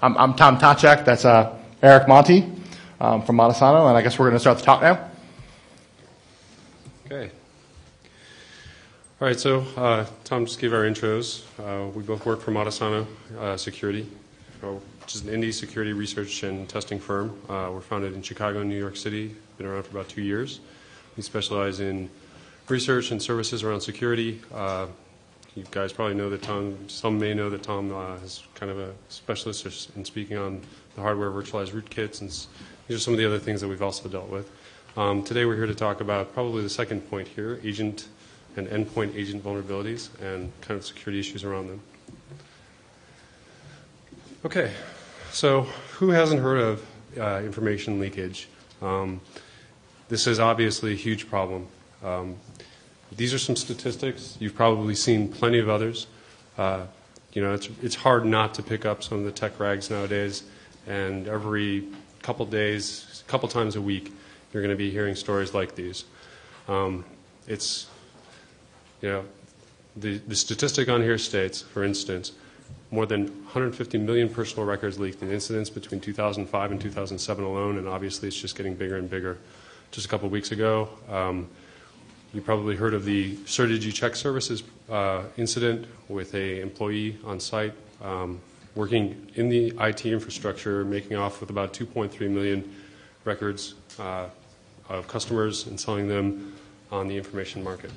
I'm Tom Tachek. That's Eric Monti from Montesano, and I guess we're going to start the talk now. Okay. All right, so Tom just gave our intros. We both work for Montesano Security, which is an indie security research and testing firm. We're founded in Chicago and New York City. Been around for about 2 years. We specialize in research and services around security. You guys probably know that some may know that Tom is kind of a specialist in speaking on the hardware virtualized rootkits, and these are some of the other things that we've also dealt with. Today we're here to talk about probably the second point here, agent and endpoint agent vulnerabilities and kind of security issues around them. Okay, so who hasn't heard of information leakage? This is obviously a huge problem. These are some statistics. You've probably seen plenty of others. It's hard not to pick up some of the tech rags nowadays, and every couple days, a couple times a week, you're going to be hearing stories like these. The statistic on here states, for instance, more than 150 million personal records leaked in incidents between 2005 and 2007 alone, and obviously it's just getting bigger and bigger. Just a couple weeks ago, you probably heard of the Certegy Check Services incident with an employee on site working in the IT infrastructure, making off with about 2.3 million records of customers and selling them on the information market.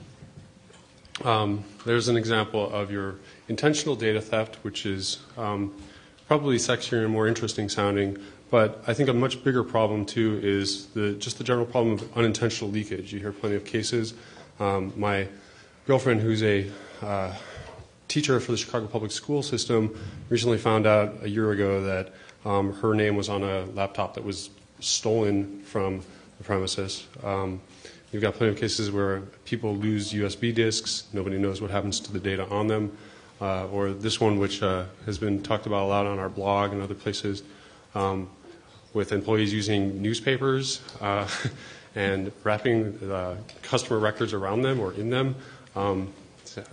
There's an example of your intentional data theft, which is probably sexier and more interesting sounding, but I think a much bigger problem too is just the general problem of unintentional leakage. You hear plenty of cases. My girlfriend, who's a teacher for the Chicago Public School System, recently found out a year ago that her name was on a laptop that was stolen from the premises. You've got plenty of cases where people lose USB disks. Nobody knows what happens to the data on them. Or this one, which has been talked about a lot on our blog and other places, with employees using newspapers and wrapping customer records around them or in them.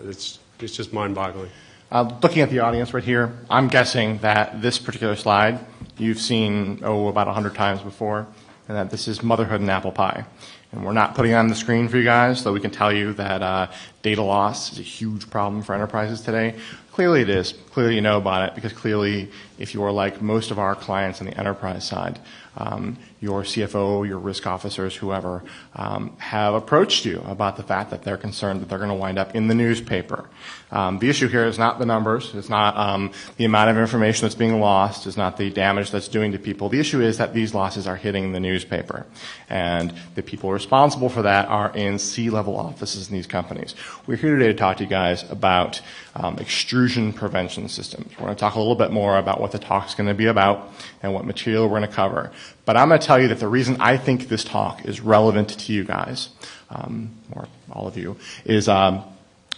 It's just mind-boggling. Looking at the audience right here, I'm guessing that this particular slide you've seen, about 100 times before, and that this is motherhood and apple pie. And we're not putting it on the screen for you guys, so we can tell you that data loss is a huge problem for enterprises today. Clearly it is. Clearly you know about it, because clearly if you are like most of our clients on the enterprise side, your CFO, your risk officers, whoever, have approached you about the fact that they're concerned that they're going to wind up in the newspaper. The issue here is not the numbers. It's not the amount of information that's being lost. It's not the damage that's doing to people. The issue is that these losses are hitting the newspaper. And the people responsible for that are in C-level offices in these companies. We're here today to talk to you guys about extrusion prevention systems. We're going to talk a little bit more about what the talk is going to be about and what material we're going to cover. But I'm going to tell you that the reason I think this talk is relevant to you guys, or all of you, is that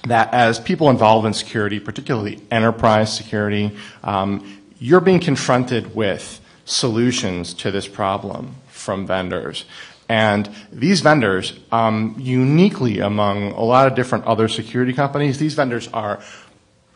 as people involved in security, particularly enterprise security, you're being confronted with solutions to this problem from vendors. And these vendors, uniquely among a lot of different other security companies, these vendors are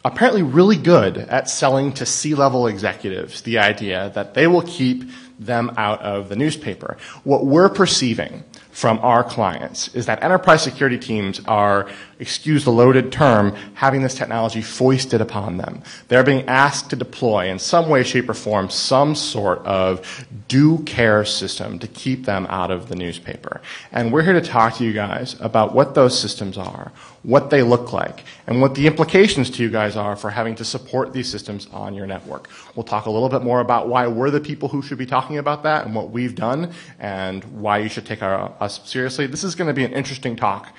apparently really good at selling to C-level executives the idea that they will keep them out of the newspaper. What we're perceiving from our clients is that enterprise security teams are, excuse the loaded term, having this technology foisted upon them. They're being asked to deploy in some way, shape, or form some sort of due care system to keep them out of the newspaper. And we're here to talk to you guys about what those systems are, what they look like, and what the implications to you guys are for having to support these systems on your network. We'll talk a little bit more about why we're the people who should be talking about that and what we've done and why you should take us seriously. This is going to be an interesting talk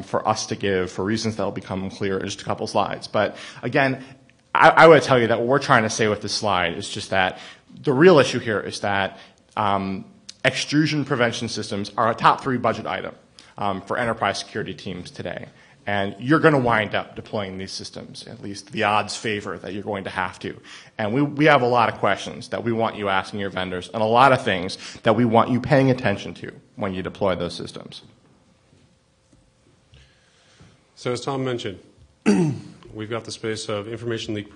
for us to give for reasons that will become clear in just a couple slides. But again, I would tell you that what we're trying to say with this slide is just that the real issue here is that extrusion prevention systems are a top 3 budget item for enterprise security teams today. And you're going to wind up deploying these systems. At least the odds favor that you're going to have to. And we have a lot of questions that we want you asking your vendors and a lot of things that we want you paying attention to when you deploy those systems. So as Tom mentioned, we've got the space of information leak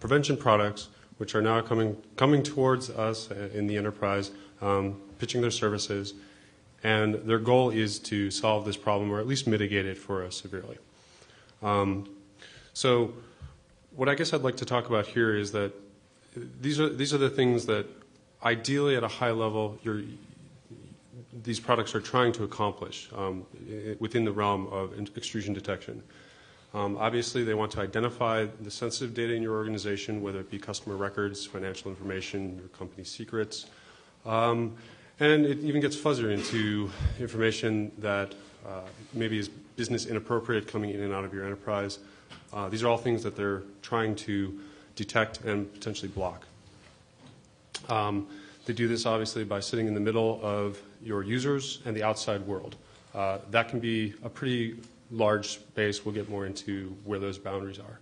prevention products which are now coming towards us in the enterprise, pitching their services, and their goal is to solve this problem or at least mitigate it for us severely. So what I guess I'd like to talk about here is that these are the things that ideally at a high level these products are trying to accomplish within the realm of extrusion detection. Obviously, they want to identify the sensitive data in your organization, whether it be customer records, financial information, your company secrets, and it even gets fuzzier into information that maybe is business inappropriate coming in and out of your enterprise. These are all things that they're trying to detect and potentially block. They do this obviously by sitting in the middle of your users and the outside world. That can be a pretty large space. We'll get more into where those boundaries are.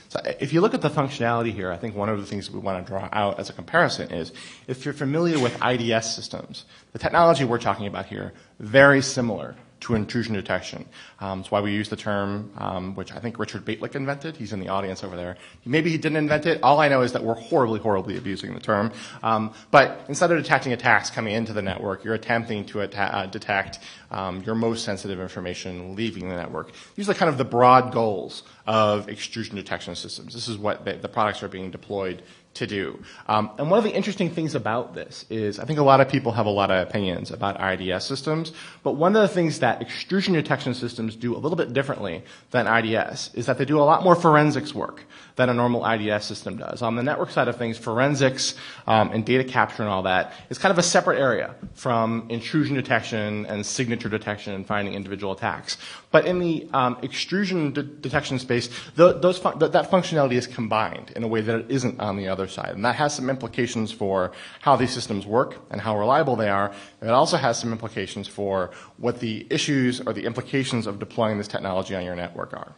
So if you look at the functionality here, I think one of the things we want to draw out as a comparison is if you're familiar with IDS systems, the technology we're talking about here, very similar to intrusion detection. That's why we use the term, which I think Richard Baitlick invented. He's in the audience over there. Maybe he didn't invent it. All I know is that we're horribly abusing the term. But instead of detecting attacks coming into the network, you're attempting to detect your most sensitive information leaving the network. These are kind of the broad goals of extrusion detection systems. This is what the products are being deployed to do. And one of the interesting things about this is I think a lot of people have a lot of opinions about IDS systems, but one of the things that extrusion detection systems do a little bit differently than IDS is that they do a lot more forensics work than a normal IDS system does. On the network side of things, forensics and data capture and all that is kind of a separate area from intrusion detection and signature detection and finding individual attacks. But in the extrusion detection space, that functionality is combined in a way that it isn't on the other side. And that has some implications for how these systems work and how reliable they are. And it also has some implications for what the issues or the implications of deploying this technology on your network are.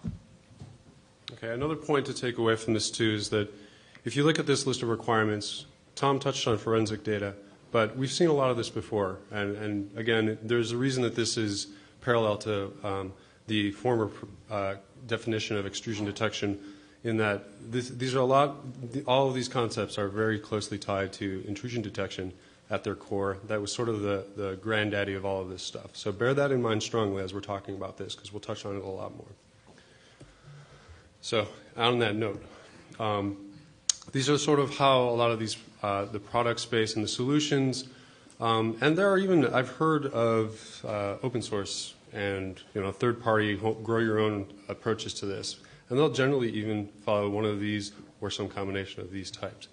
Okay, another point to take away from this too is that if you look at this list of requirements, Tom touched on forensic data, but we've seen a lot of this before. And again, there's a reason that this is parallel to the former definition of extrusion detection, in that these are all of these concepts are very closely tied to intrusion detection at their core. That was sort of the granddaddy of all of this stuff. So bear that in mind strongly as we're talking about this, because we'll touch on it a lot more. So on that note, these are sort of how a lot of these, the product space and the solutions, and there are even, I've heard of open source and third-party grow your own approaches to this. And they'll generally even follow one of these or some combination of these types.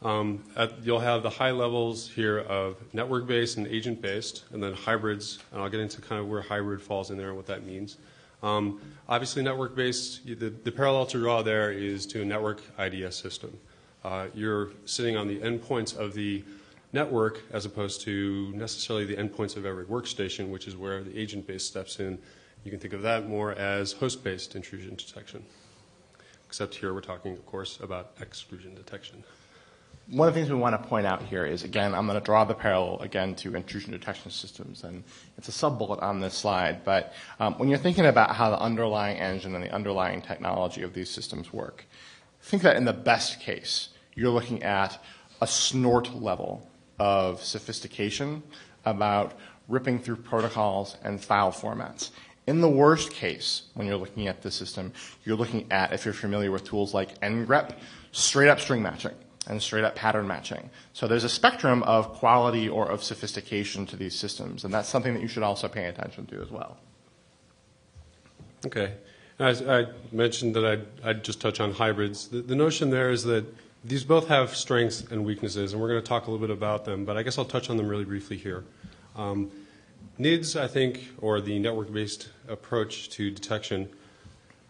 You'll have the high levels here of network-based and agent-based, and then hybrids, and I'll get into kind of where hybrid falls in there and what that means. Obviously, network-based, the parallel to draw there is to a network IDS system. You're sitting on the endpoints of the network as opposed to necessarily the endpoints of every workstation, which is where the agent-based steps in. You can think of that more as host-based intrusion detection. Except here we're talking, of course, about extrusion detection. One of the things we want to point out here is, again, I'm going to draw the parallel again to intrusion detection systems, and it's a sub-bullet on this slide, but when you're thinking about how the underlying engine and the underlying technology of these systems work, think that in the best case, you're looking at a snort level of sophistication about ripping through protocols and file formats. In the worst case, when you're looking at the system, you're looking at, if you're familiar with tools like ngrep, straight up string matching and straight up pattern matching. So there's a spectrum of quality or of sophistication to these systems, and that's something that you should also pay attention to as well. Okay. As I mentioned that I'd just touch on hybrids. The notion there is that these both have strengths and weaknesses, and we're going to talk a little bit about them, but I guess I'll touch on them really briefly here. NIDS, I think, or the network-based approach to detection,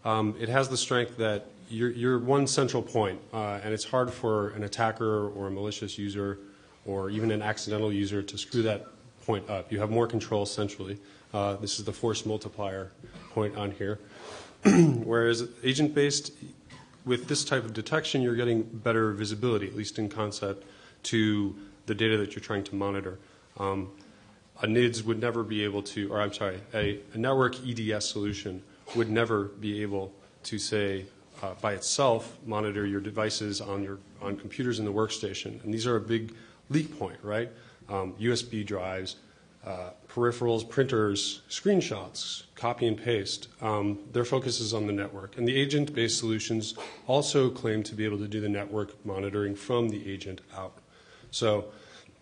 it has the strength that you're one central point, and it's hard for an attacker or a malicious user or even an accidental user to screw that point up. You have more control centrally. This is the force multiplier point on here. Whereas agent-based, with this type of detection, you're getting better visibility, at least in concept, to the data that you're trying to monitor. A NIDS would never be able to, or I'm sorry, a network EDS solution would never be able to say, by itself monitor your devices on computers in the workstation. And these are a big leak point, right? USB drives, peripherals, printers, screenshots, copy and paste. Their focus is on the network. And the agent-based solutions also claim to be able to do the network monitoring from the agent out. So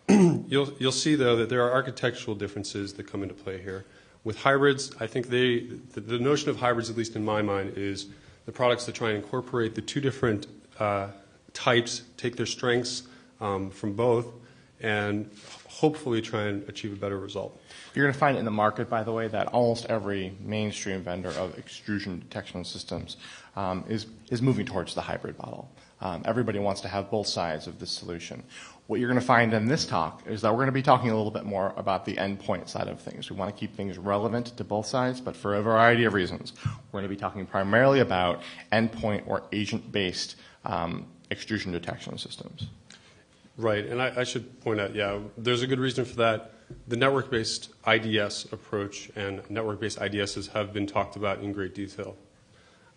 you'll see, though, that there are architectural differences that come into play here. With hybrids, I think the notion of hybrids, at least in my mind, is the products that try and incorporate the two different types, take their strengths from both, and hopefully try and achieve a better result. You're going to find in the market, by the way, that almost every mainstream vendor of extrusion detection systems is moving towards the hybrid model. Everybody wants to have both sides of this solution. What you're going to find in this talk is that we're going to be talking a little bit more about the endpoint side of things. We want to keep things relevant to both sides, but for a variety of reasons. We're going to be talking primarily about endpoint or agent-based extrusion detection systems. Right, and I should point out, yeah, there's a good reason for that. The network-based IDS approach and network-based IDSs have been talked about in great detail.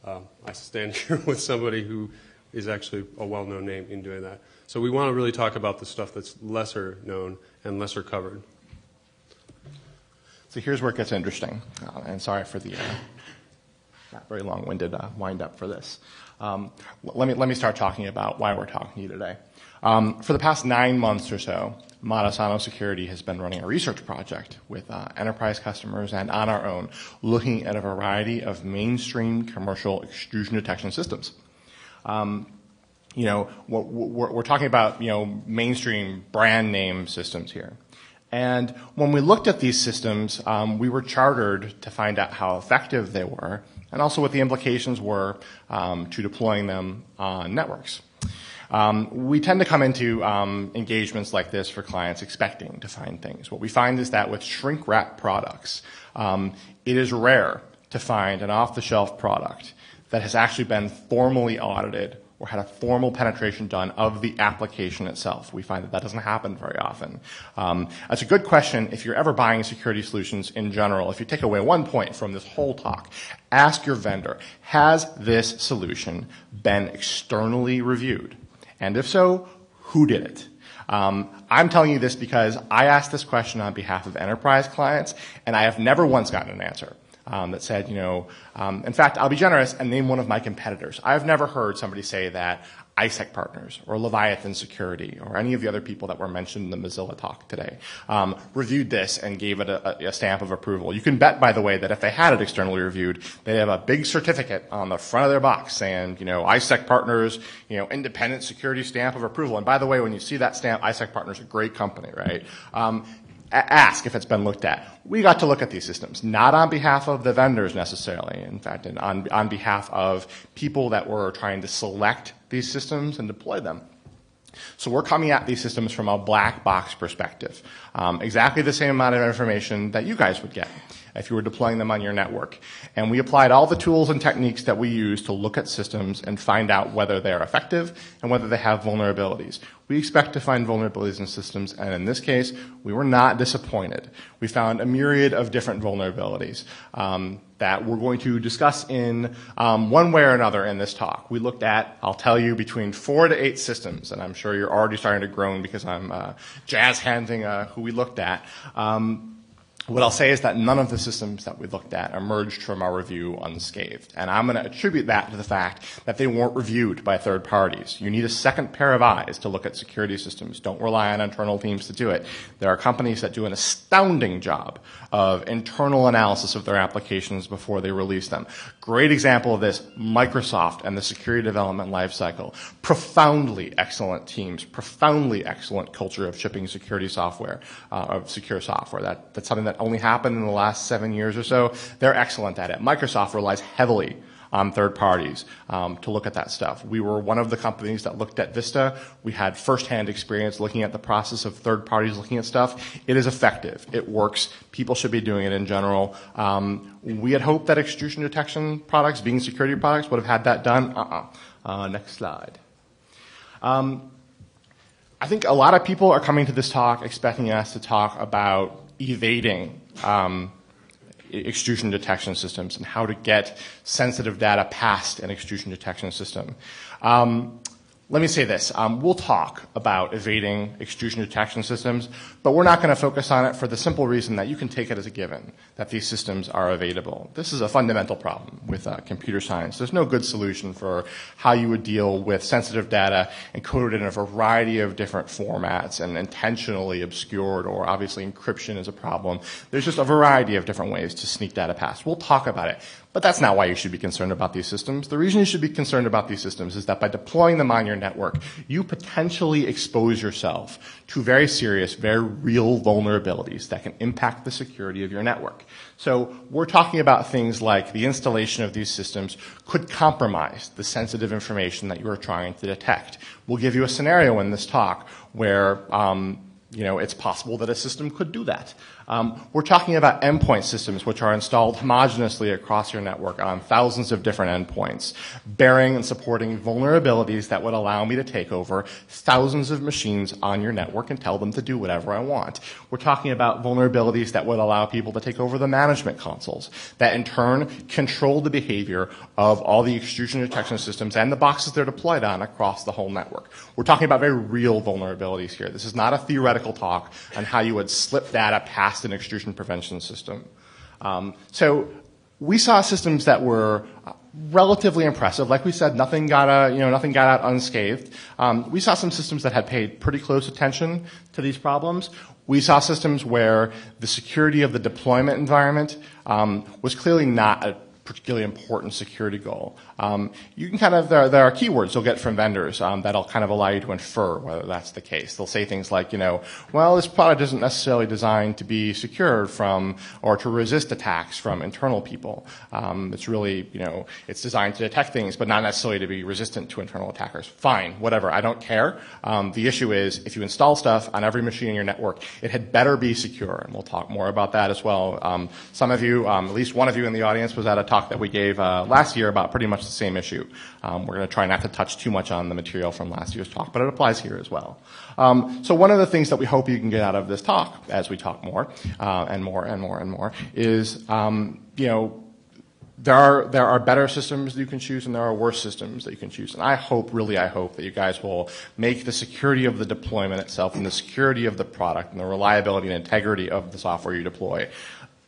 I stand here with somebody who is actually a well-known name in doing that. So we want to really talk about the stuff that's lesser known and lesser covered. So here's where it gets interesting, and sorry for the not very long-winded wind-up for this. Let me start talking about why we're talking to you today. For the past 9 months or so, Matasano Security has been running a research project with enterprise customers and on our own, looking at a variety of mainstream commercial extrusion detection systems. We're talking about mainstream brand name systems here. And when we looked at these systems, we were chartered to find out how effective they were and also what the implications were to deploying them on networks. We tend to come into engagements like this for clients expecting to find things. What we find is that with shrink-wrap products, it is rare to find an off-the-shelf product that has actually been formally audited or had a formal penetration done of the application itself. We find that that doesn't happen very often. That's a good question if you're ever buying security solutions in general. If you take away one point from this whole talk, ask your vendor, has this solution been externally reviewed? And if so, who did it? I'm telling you this because I asked this question on behalf of enterprise clients, and I have never once gotten an answer that said, in fact, I'll be generous and name one of my competitors. I've never heard somebody say that ISEC Partners or Leviathan Security or any of the other people that were mentioned in the Mozilla talk today reviewed this and gave it a stamp of approval. You can bet, by the way, that if they had it externally reviewed, they'd have a big certificate on the front of their box saying, ISEC Partners, independent security stamp of approval. And by the way, when you see that stamp, ISEC Partners is a great company, right? Ask if it's been looked at. We got to look at these systems, not on behalf of the vendors necessarily, in fact, on behalf of people that were trying to select these systems and deploy them. So we're coming at these systems from a black box perspective, exactly the same amount of information that you guys would get if you were deploying them on your network. And we applied all the tools and techniques that we use to look at systems and find out whether they're effective and whether they have vulnerabilities. We expect to find vulnerabilities in systems, and in this case, we were not disappointed. We found a myriad of different vulnerabilities that we're going to discuss in one way or another in this talk. We looked at, I'll tell you, between 4 to 8 systems, and I'm sure you're already starting to groan because I'm jazz-handing who we looked at. What I'll say is that none of the systems that we looked at emerged from our review unscathed. And I'm going to attribute that to the fact that they weren't reviewed by third parties. You need a second pair of eyes to look at security systems. Don't rely on internal teams to do it. There are companies that do an astounding job of internal analysis of their applications before they release them. Great example of this, Microsoft and the security development lifecycle. Profoundly excellent teams, profoundly excellent culture of shipping security software, of secure software. That's something that only happened in the last 7 years or so. They're excellent at it. Microsoft relies heavily on third parties to look at that stuff. We were one of the companies that looked at Vista. We had firsthand experience looking at the process of third parties looking at stuff. It is effective. It works. People should be doing it in general. We had hoped that extrusion detection products, being security products, would have had that done. Next slide. I think a lot of people are coming to this talk expecting us to talk about evading extrusion detection systems and how to get sensitive data past an extrusion detection system. Let me say this. We'll talk about evading extrusion detection systems, but we're not going to focus on it for the simple reason that you can take it as a given that these systems are evadable. This is a fundamental problem with computer science. There's no good solution for how you would deal with sensitive data encoded in a variety of different formats and intentionally obscured, or obviously encryption is a problem. There's just a variety of different ways to sneak data past. We'll talk about it. But that's not why you should be concerned about these systems. The reason you should be concerned about these systems is that by deploying them on your network, you potentially expose yourself to very serious, very real vulnerabilities that can impact the security of your network. So we're talking about things like the installation of these systems could compromise the sensitive information that you are trying to detect. We'll give you a scenario in this talk where it's possible that a system could do that. We're talking about endpoint systems which are installed homogeneously across your network on thousands of different endpoints, bearing and supporting vulnerabilities that would allow me to take over thousands of machines on your network and tell them to do whatever I want. We're talking about vulnerabilities that would allow people to take over the management consoles, that in turn control the behavior of all the extrusion detection systems and the boxes they're deployed on across the whole network. We're talking about very real vulnerabilities here. This is not a theoretical talk on how you would slip data past an extrusion prevention system. So we saw systems that were relatively impressive. Like we said, nothing got out unscathed. We saw some systems that had paid pretty close attention to these problems. We saw systems where the security of the deployment environment was clearly not a particularly important security goal. You can there are keywords you'll get from vendors that'll kind of allow you to infer whether that's the case. They'll say things like, well, this product isn't necessarily designed to be secured from or to resist attacks from internal people. It's really, it's designed to detect things, but not necessarily to be resistant to internal attackers. Fine, whatever, I don't care. The issue is if you install stuff on every machine in your network, it had better be secure, and we'll talk more about that as well. Some of you, at least one of you in the audience was at a talk that we gave last year about pretty much the same issue. We're going to try not to touch too much on the material from last year's talk, but it applies here as well. So one of the things that we hope you can get out of this talk, as we talk more and more and more and more, is there are better systems that you can choose and there are worse systems that you can choose. And I hope that you guys will make the security of the deployment itself and the security of the product and the reliability and integrity of the software you deploy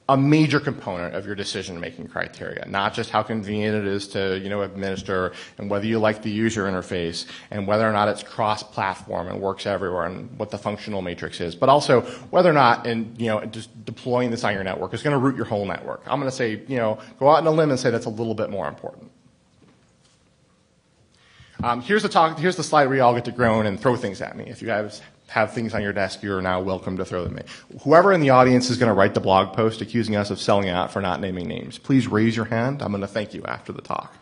a major component of your decision-making criteria, not just how convenient it is to, administer and whether you like the user interface and whether or not it's cross-platform and works everywhere and what the functional matrix is, but also whether or not, just deploying this on your network is going to root your whole network. I'm going to say, go out on a limb and say that's a little bit more important. Here's the slide where you all get to groan and throw things at me. If you guys have things on your desk, you're now welcome to throw them at me. Whoever in the audience is going to write the blog post accusing us of selling out for not naming names, please raise your hand. I'm going to thank you after the talk.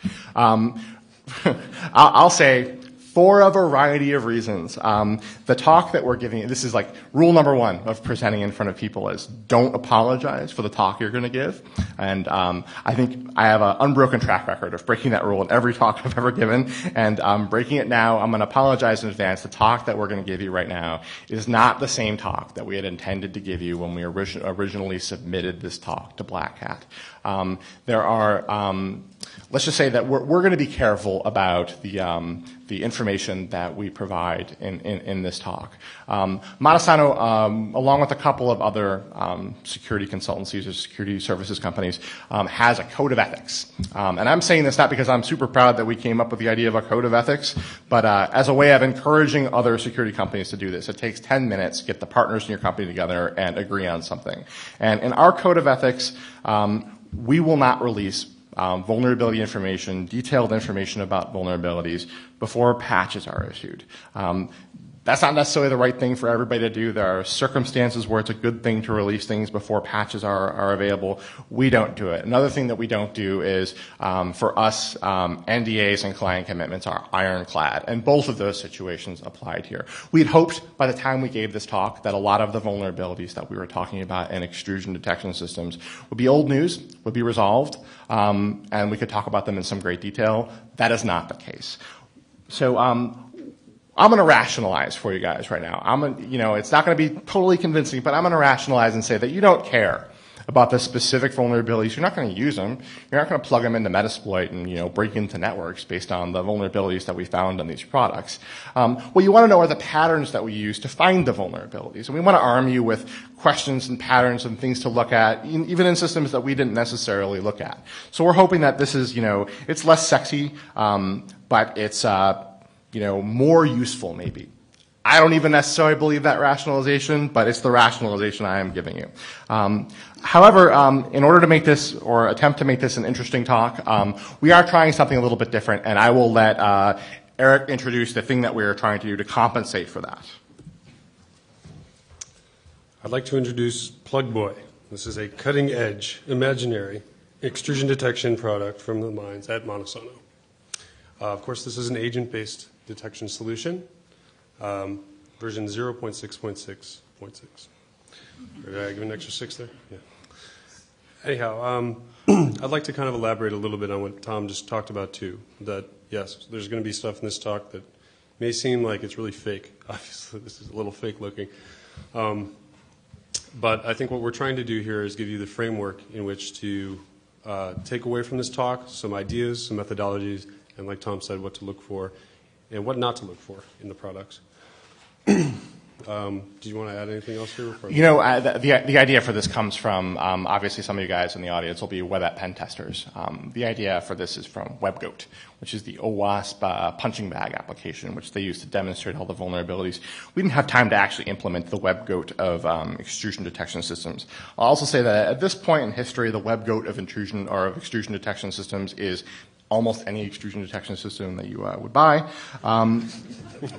I'll say, for a variety of reasons, the talk that we're giving, this is like rule number one of presenting in front of people is don't apologize for the talk you're going to give. And I think I have an unbroken track record of breaking that rule in every talk I've ever given. And breaking it now, I'm going to apologize in advance. The talk that we're going to give you right now is not the same talk that we had intended to give you when we originally submitted this talk to Black Hat. Let's just say that we're going to be careful about the information that we provide in this talk. Matasano, along with a couple of other security consultancies or security services companies, has a code of ethics. And I'm saying this not because I'm super proud that we came up with the idea of a code of ethics, but as a way of encouraging other security companies to do this. It takes 10 minutes to get the partners in your company together and agree on something. And in our code of ethics, we will not release vulnerability information, detailed information about vulnerabilities before patches are issued. That's not necessarily the right thing for everybody to do. There are circumstances where it's a good thing to release things before patches are available. We don't do it. Another thing that we don't do is, for us, NDAs and client commitments are ironclad, and both of those situations applied here. We had hoped by the time we gave this talk that a lot of the vulnerabilities that we were talking about in extrusion detection systems would be old news, would be resolved, and we could talk about them in some great detail. That is not the case. So, I'm going to rationalize for you guys right now. It's not going to be totally convincing, but I'm going to rationalize and say that you don't care about the specific vulnerabilities, you're not going to use them. You're not going to plug them into Metasploit and break into networks based on the vulnerabilities that we found on these products. What you want to know are the patterns that we use to find the vulnerabilities, and we want to arm you with questions and patterns and things to look at, even in systems that we didn't necessarily look at. So we're hoping that this is, it's less sexy, but it's more useful maybe. I don't even necessarily believe that rationalization, but it's the rationalization I am giving you. However, in order to make this, or attempt to make this an interesting talk, we are trying something a little bit different, and I will let Eric introduce the thing that we are trying to do to compensate for that. I'd like to introduce PlugBoy. This is a cutting-edge, imaginary extrusion detection product from the minds at Monosono. Of course, this is an agent-based detection solution. Version 0.6.6.6. Did I give an extra 6 there? Yeah. Anyhow, I'd like to kind of elaborate a little bit on what Tom just talked about too. That yes, there's going to be stuff in this talk that may seem like it's really fake. Obviously, this is a little fake looking. But I think what we're trying to do here is give you the framework in which to take away from this talk some ideas, some methodologies, and like Tom said, what to look for and what not to look for in the products. Do you want to add anything else here? The idea for this comes from, obviously some of you guys in the audience will be web app pen testers. The idea for this is from WebGoat, which is the OWASP punching bag application, which they use to demonstrate all the vulnerabilities. We didn't have time to actually implement the WebGoat of extrusion detection systems. I'll also say that at this point in history, the WebGoat of intrusion or of extrusion detection systems is almost any extrusion detection system that you would buy.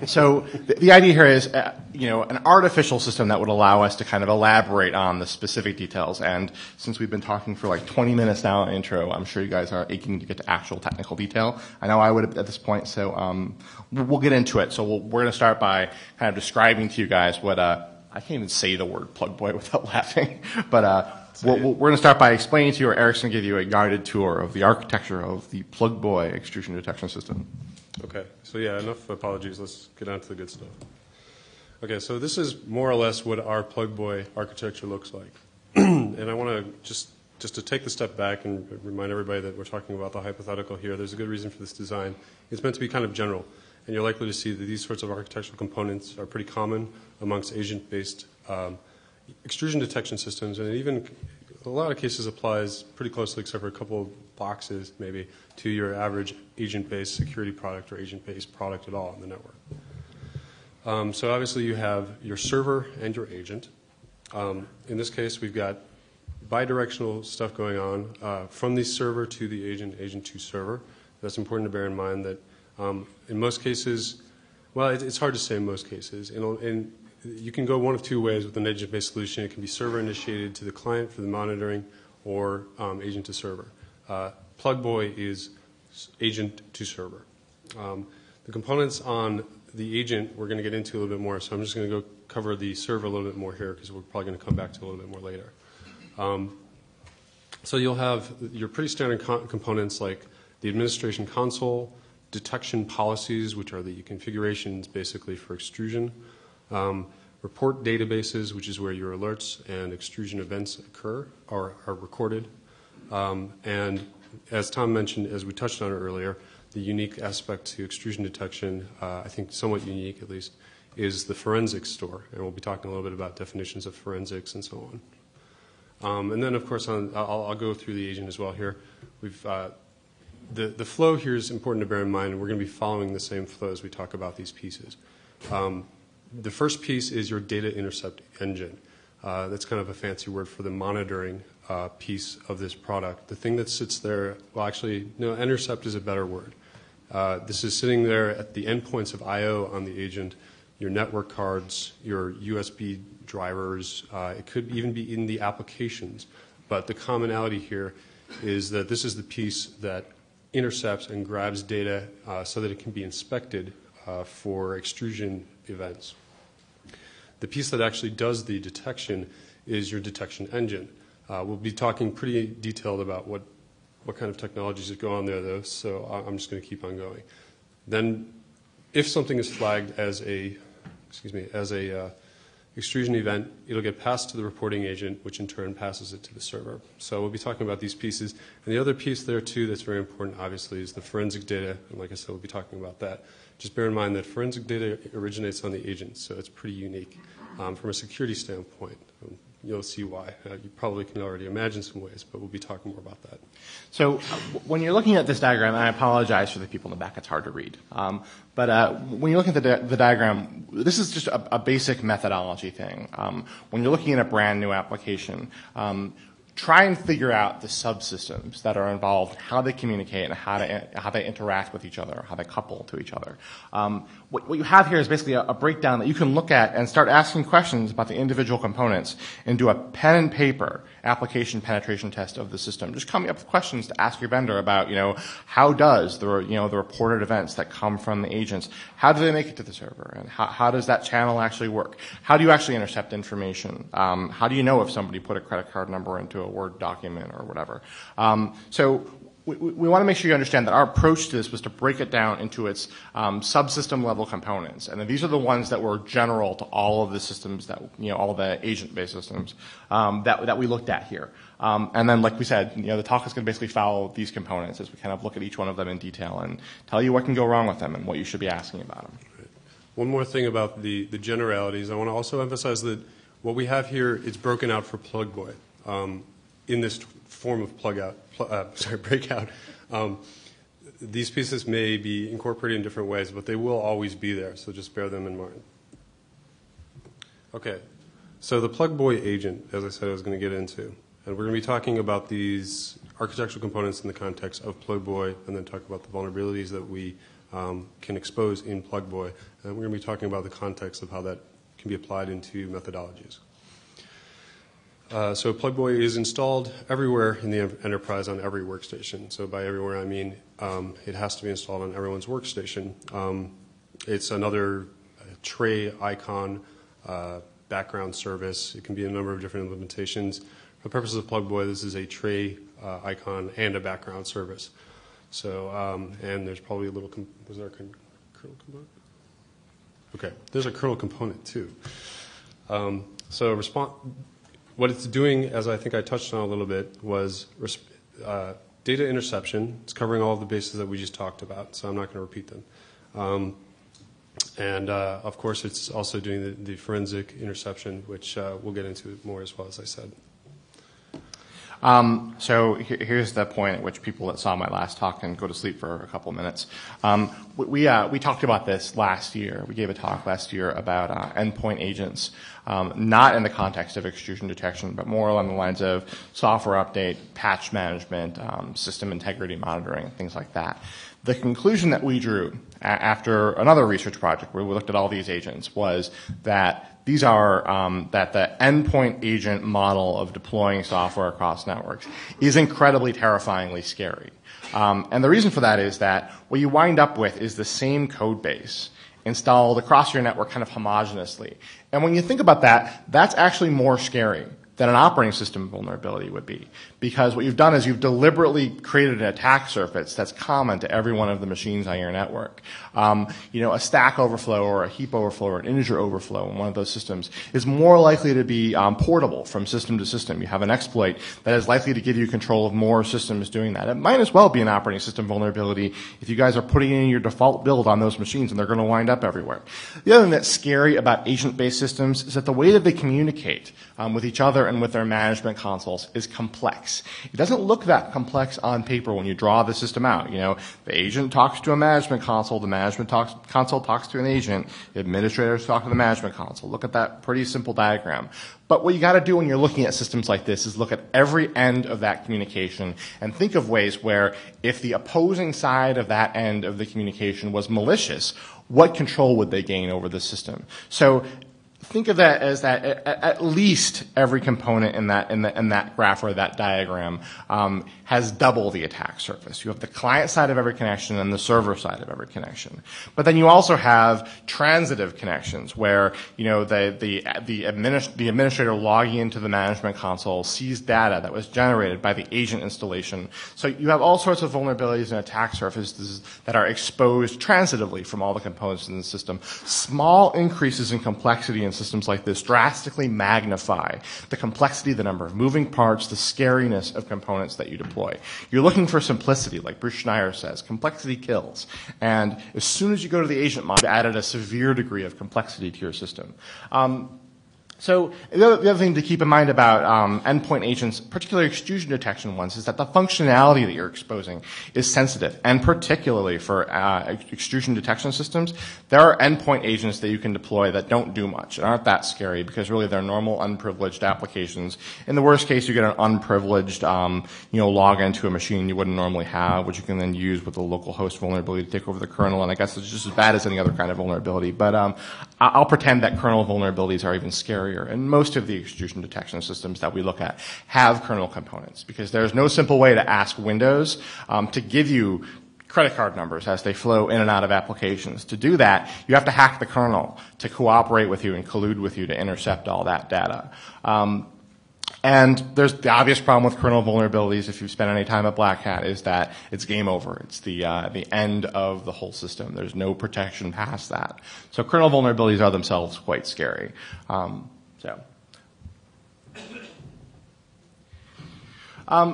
So the idea here is, an artificial system that would allow us to kind of elaborate on the specific details. And since we've been talking for like 20 minutes now in intro, I'm sure you guys are aching to get to actual technical detail. I know I would at this point, so we'll get into it. So we're going to start by kind of describing to you guys what, I can't even say the word PlugBoy without laughing, but we're going to start by explaining to you, or Eric's going to give you a guided tour of the architecture of the PlugBoy extrusion detection system. Okay, so yeah, enough apologies. Let's get on to the good stuff. Okay, so this is more or less what our PlugBoy architecture looks like. And I want to just to take the step back and remind everybody that we're talking about the hypothetical here. There's a good reason for this design. It's meant to be kind of general, and you're likely to see that these sorts of architectural components are pretty common amongst agent-based extrusion detection systems, and it even, in a lot of cases, applies pretty closely, except for a couple of boxes, maybe, to your average agent-based security product or agent-based product at all in the network. So obviously you have your server and your agent. In this case, we've got bidirectional stuff going on from the server to the agent, agent to server. That's important to bear in mind that in most cases, well, it's hard to say in most cases. You can go one of two ways with an agent-based solution. It can be server-initiated to the client for the monitoring, or agent to server. PlugBoy is agent to server. The components on the agent we're going to get into a little bit more, so I'm just going to go cover the server a little bit more here because we're probably going to come back to it a little bit more later. So you'll have your pretty standard components like the administration console, detection policies, which are the configurations basically for extrusion, report databases, which is where your alerts and extrusion events occur or are recorded. And as Tom mentioned, as we touched on it earlier, the unique aspect to extrusion detection, I think somewhat unique at least, is the forensics store. And we'll be talking a little bit about definitions of forensics and so on. And then, of course, I'll go through the agent as well here. The flow here is important to bear in mind, and we're going to be following the same flow as we talk about these pieces. The first piece is your data intercept engine. That's kind of a fancy word for the monitoring piece of this product. The thing that sits there, well, actually, no, intercept is a better word. This is sitting there at the endpoints of I/O on the agent, your network cards, your USB drivers. It could even be in the applications. But the commonality here is that this is the piece that intercepts and grabs data so that it can be inspected for extrusion events. The piece that actually does the detection is your detection engine. We'll be talking pretty detailed about what kind of technologies that go on there, though, so I'm just going to keep on going. Then, if something is flagged as a extrusion event, it'll get passed to the reporting agent, which in turn passes it to the server. So we'll be talking about these pieces. And the other piece there, too, that's very important, obviously, is the forensic data. And like I said, we'll be talking about that. Just bear in mind that forensic data originates on the agent, so it's pretty unique from a security standpoint. You'll see why. You probably can already imagine some ways, but we'll be talking more about that. So when you're looking at this diagram, and I apologize for the people in the back, it's hard to read. But when you look at the diagram, this is just a basic methodology thing. When you're looking at a brand new application, try and figure out the subsystems that are involved, how they communicate, and how they interact with each other, how they couple to each other. What you have here is basically a breakdown that you can look at and start asking questions about the individual components and do a pen and paper application penetration test of the system. Just coming up with questions to ask your vendor about, how does the reported events that come from the agents, how do they make it to the server, and how does that channel actually work? How do you actually intercept information? How do you know if somebody put a credit card number into a Word document or whatever? So we want to make sure you understand that our approach to this was to break it down into its subsystem level components. And these are the ones that were general to all of the systems that, all of the agent-based systems that we looked at here. And then, like we said, the talk is going to basically follow these components as we kind of look at each one of them in detail and tell you what can go wrong with them and what you should be asking about them. Right. One more thing about the generalities. I want to also emphasize that what we have here is broken out for Plugboy. In this form of breakout. These pieces may be incorporated in different ways, but they will always be there, so just bear them in mind. Okay, so the Plugboy agent, as I said, I was going to get into. And we're going to be talking about these architectural components in the context of Plugboy, and then talk about the vulnerabilities that we can expose in Plugboy. And we're going to be talking about the context of how that can be applied into methodologies. So Plugboy is installed everywhere in the enterprise on every workstation. So by everywhere, I mean it has to be installed on everyone's workstation. It's another tray icon background service. It can be a number of different implementations. For the purposes of Plugboy, this is a tray icon and a background service. So, and there's probably a little, was there a kernel component? Okay, there's a kernel component too. What it's doing, as I think I touched on a little bit, was data interception. It's covering all of the bases that we just talked about, so I'm not going to repeat them. And of course, it's also doing the forensic interception, which we'll get into more as well, as I said. So here's the point at which people that saw my last talk can go to sleep for a couple of minutes. We talked about this last year. We gave a talk last year about endpoint agents, not in the context of extrusion detection, but more along the lines of software update, patch management, system integrity monitoring, things like that. The conclusion that we drew after another research project where we looked at all these agents was that these are that the endpoint agent model of deploying software across networks is incredibly terrifyingly scary. And the reason for that is that what you wind up with is the same code base installed across your network kind of homogeneously. And when you think about that, that's actually more scary than an operating system vulnerability would be. Because what you've done is you've deliberately created an attack surface that's common to every one of the machines on your network. A stack overflow or a heap overflow or an integer overflow in one of those systems is more likely to be portable from system to system. You have an exploit that is likely to give you control of more systems doing that. It might as well be an operating system vulnerability if you guys are putting in your default build on those machines and they're going to wind up everywhere. The other thing that's scary about agent-based systems is that the way that they communicate with each other and with their management consoles is complex. It doesn't look that complex on paper when you draw the system out. The agent talks to a management console, the management console talks to an agent, the administrators talk to the management console. Look at that pretty simple diagram. But what you got to do when you're looking at systems like this is look at every end of that communication and think of ways where if the opposing side of that end of the communication was malicious, what control would they gain over the system? So think of that as that at least every component in that graph or that diagram has double the attack surface. You have the client side of every connection and the server side of every connection. But then you also have transitive connections where the administrator logging into the management console sees data that was generated by the agent installation. So you have all sorts of vulnerabilities and attack surfaces that are exposed transitively from all the components in the system. Small increases in complexity and in systems like this drastically magnify the complexity, the number of moving parts, the scariness of components that you deploy. You're looking for simplicity, like Bruce Schneier says. Complexity kills. And as soon as you go to the agent model, you've added a severe degree of complexity to your system. So the other thing to keep in mind about endpoint agents, particularly extrusion detection ones, is that the functionality that you're exposing is sensitive. And particularly for extrusion detection systems, there are endpoint agents that you can deploy that don't do much and aren't that scary because really they're normal unprivileged applications. In the worst case, you get an unprivileged login to a machine you wouldn't normally have, which you can then use with a local host vulnerability to take over the kernel. And I guess it's just as bad as any other kind of vulnerability. But I'll pretend that kernel vulnerabilities are even scarier. And most of the extrusion detection systems that we look at have kernel components because there's no simple way to ask Windows to give you credit card numbers as they flow in and out of applications. To do that, you have to hack the kernel to cooperate with you and collude with you to intercept all that data. And there's the obvious problem with kernel vulnerabilities, if you've spent any time at Black Hat, is that it's game over. It's the end of the whole system. There's no protection past that. So kernel vulnerabilities are themselves quite scary.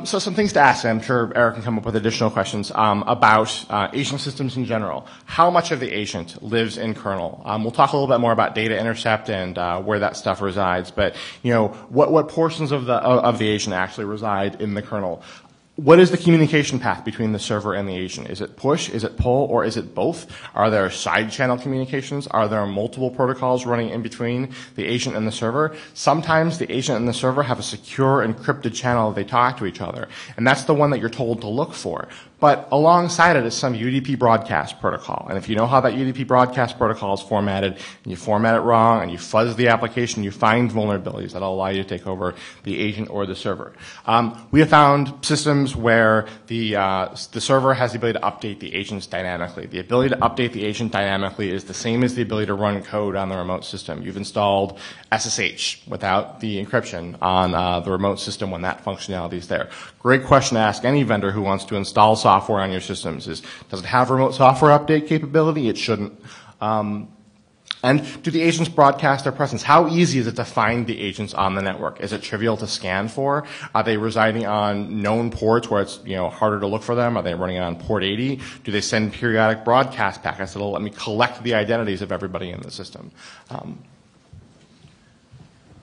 So some things to ask. I'm sure Eric can come up with additional questions about agent systems in general. How much of the agent lives in kernel? We'll talk a little bit more about data intercept and where that stuff resides. But what portions of the agent actually reside in the kernel? What is the communication path between the server and the agent? Is it push, is it pull, or is it both? Are there side channel communications? Are there multiple protocols running in between the agent and the server? Sometimes the agent and the server have a secure encrypted channel they talk to each other, and that's the one that you're told to look for. But alongside it is some UDP broadcast protocol. And if you know how that UDP broadcast protocol is formatted, and you format it wrong, and you fuzz the application, you find vulnerabilities that'll allow you to take over the agent or the server. We have found systems where the server has the ability to update the agents dynamically. The ability to update the agent dynamically is the same as the ability to run code on the remote system. You've installed SSH without the encryption on the remote system when that functionality is there. Great question to ask any vendor who wants to install software on your systems is, does it have remote software update capability? It shouldn't. And do the agents broadcast their presence? How easy is it to find the agents on the network? Is it trivial to scan for? Are they residing on known ports where it's harder to look for them? Are they running on port 80? Do they send periodic broadcast packets that'll let me collect the identities of everybody in the system?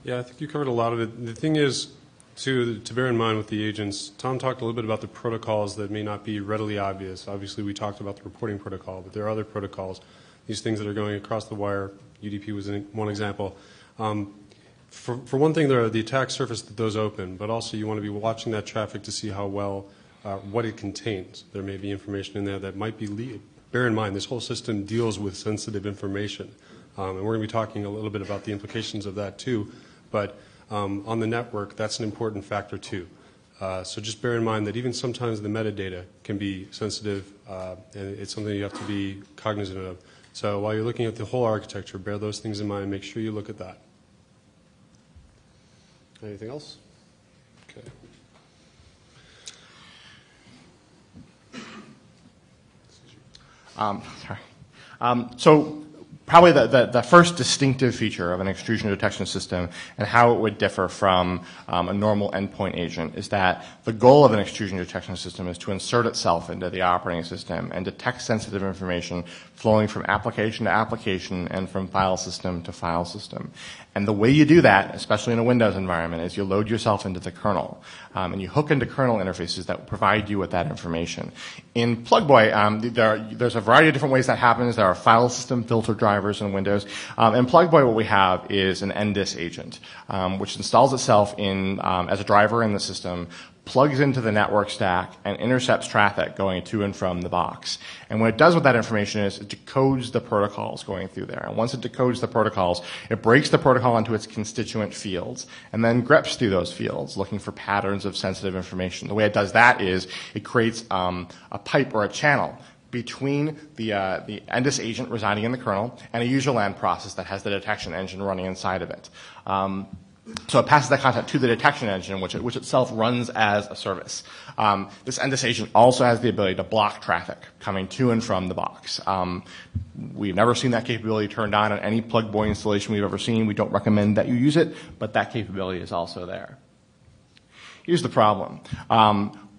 Yeah, I think you covered a lot of it. The thing is, to bear in mind with the agents, Tom talked a little bit about the protocols that may not be readily obvious. Obviously, we talked about the reporting protocol, but there are other protocols, these things that are going across the wire. UDP was one example. For one thing, there are the attack surface that those open, but also you want to be watching that traffic to see how well, what it contains. There may be information in there that might be leaked. Bear in mind, this whole system deals with sensitive information, and we're going to be talking a little bit about the implications of that too, but on the network, that's an important factor too. So just bear in mind that even sometimes the metadata can be sensitive, and it's something you have to be cognizant of. So while you're looking at the whole architecture, bear those things in mind. Make sure you look at that. Anything else? Okay. So probably the first distinctive feature of an extrusion detection system and how it would differ from a normal endpoint agent is that the goal of an extrusion detection system is to insert itself into the operating system and detect sensitive information flowing from application to application and from file system to file system. And the way you do that, especially in a Windows environment, is you load yourself into the kernel. And you hook into kernel interfaces that provide you with that information. In Plugboy, there's a variety of different ways that happens. There are file system filter drivers in Windows. In Plugboy, what we have is an NDIS agent, which installs itself in as a driver in the system, plugs into the network stack, and intercepts traffic going to and from the box. And what it does with that information is it decodes the protocols going through there. And once it decodes the protocols, it breaks the protocol into its constituent fields and then greps through those fields looking for patterns of sensitive information. The way it does that is it creates a pipe or a channel between the NDIS agent residing in the kernel and a user land process that has the detection engine running inside of it. So it passes that content to the detection engine, which itself runs as a service. This NDIS agent also has the ability to block traffic coming to and from the box. We've never seen that capability turned on any Plugboy installation we've ever seen. We don't recommend that you use it, but that capability is also there. Here's the problem.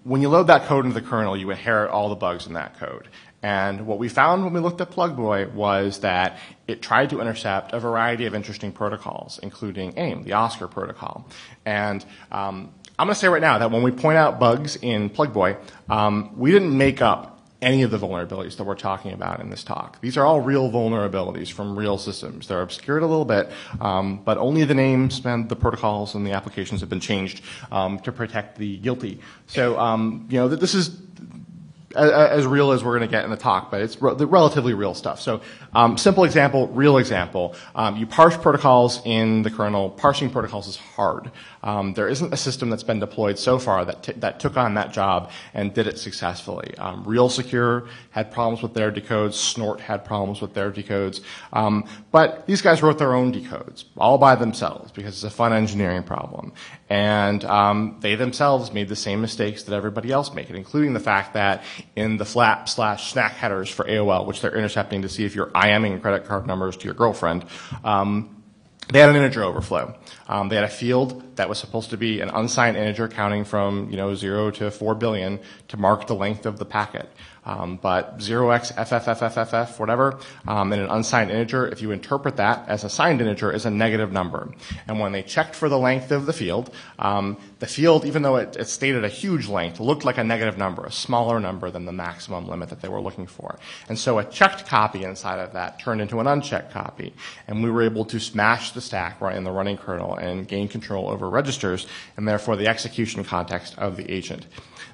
When you load that code into the kernel, you inherit all the bugs in that code. And what we found when we looked at Plugboy was that it tried to intercept a variety of interesting protocols, including AIM, the Oscar protocol. And I'm going to say right now that when we point out bugs in Plugboy, we didn't make up any of the vulnerabilities that we're talking about in this talk. These are all real vulnerabilities from real systems. They're obscured a little bit, but only the names and the protocols and the applications have been changed to protect the guilty. So, this is as real as we're going to get in the talk, but it's relatively real stuff. So, simple example, real example. You parse protocols in the kernel. Parsing protocols is hard. There isn't a system that's been deployed so far that took on that job and did it successfully. Real Secure had problems with their decodes. Snort had problems with their decodes. But these guys wrote their own decodes all by themselves because it's a fun engineering problem. And they themselves made the same mistakes that everybody else made, including the fact that in the flap/snack headers for AOL, which they're intercepting to see if you're IMing credit card numbers to your girlfriend, they had an integer overflow. They had a field that was supposed to be an unsigned integer counting from 0 to 4 billion to mark the length of the packet. But 0xFFFFF, whatever, in an unsigned integer, if you interpret that as a signed integer, is a negative number. And when they checked for the length of the field, even though it stated a huge length, looked like a negative number, a smaller number than the maximum limit that they were looking for. And so a checked copy inside of that turned into an unchecked copy. And we were able to smash the stack right in the running kernel and gain control over registers, and therefore the execution context of the agent.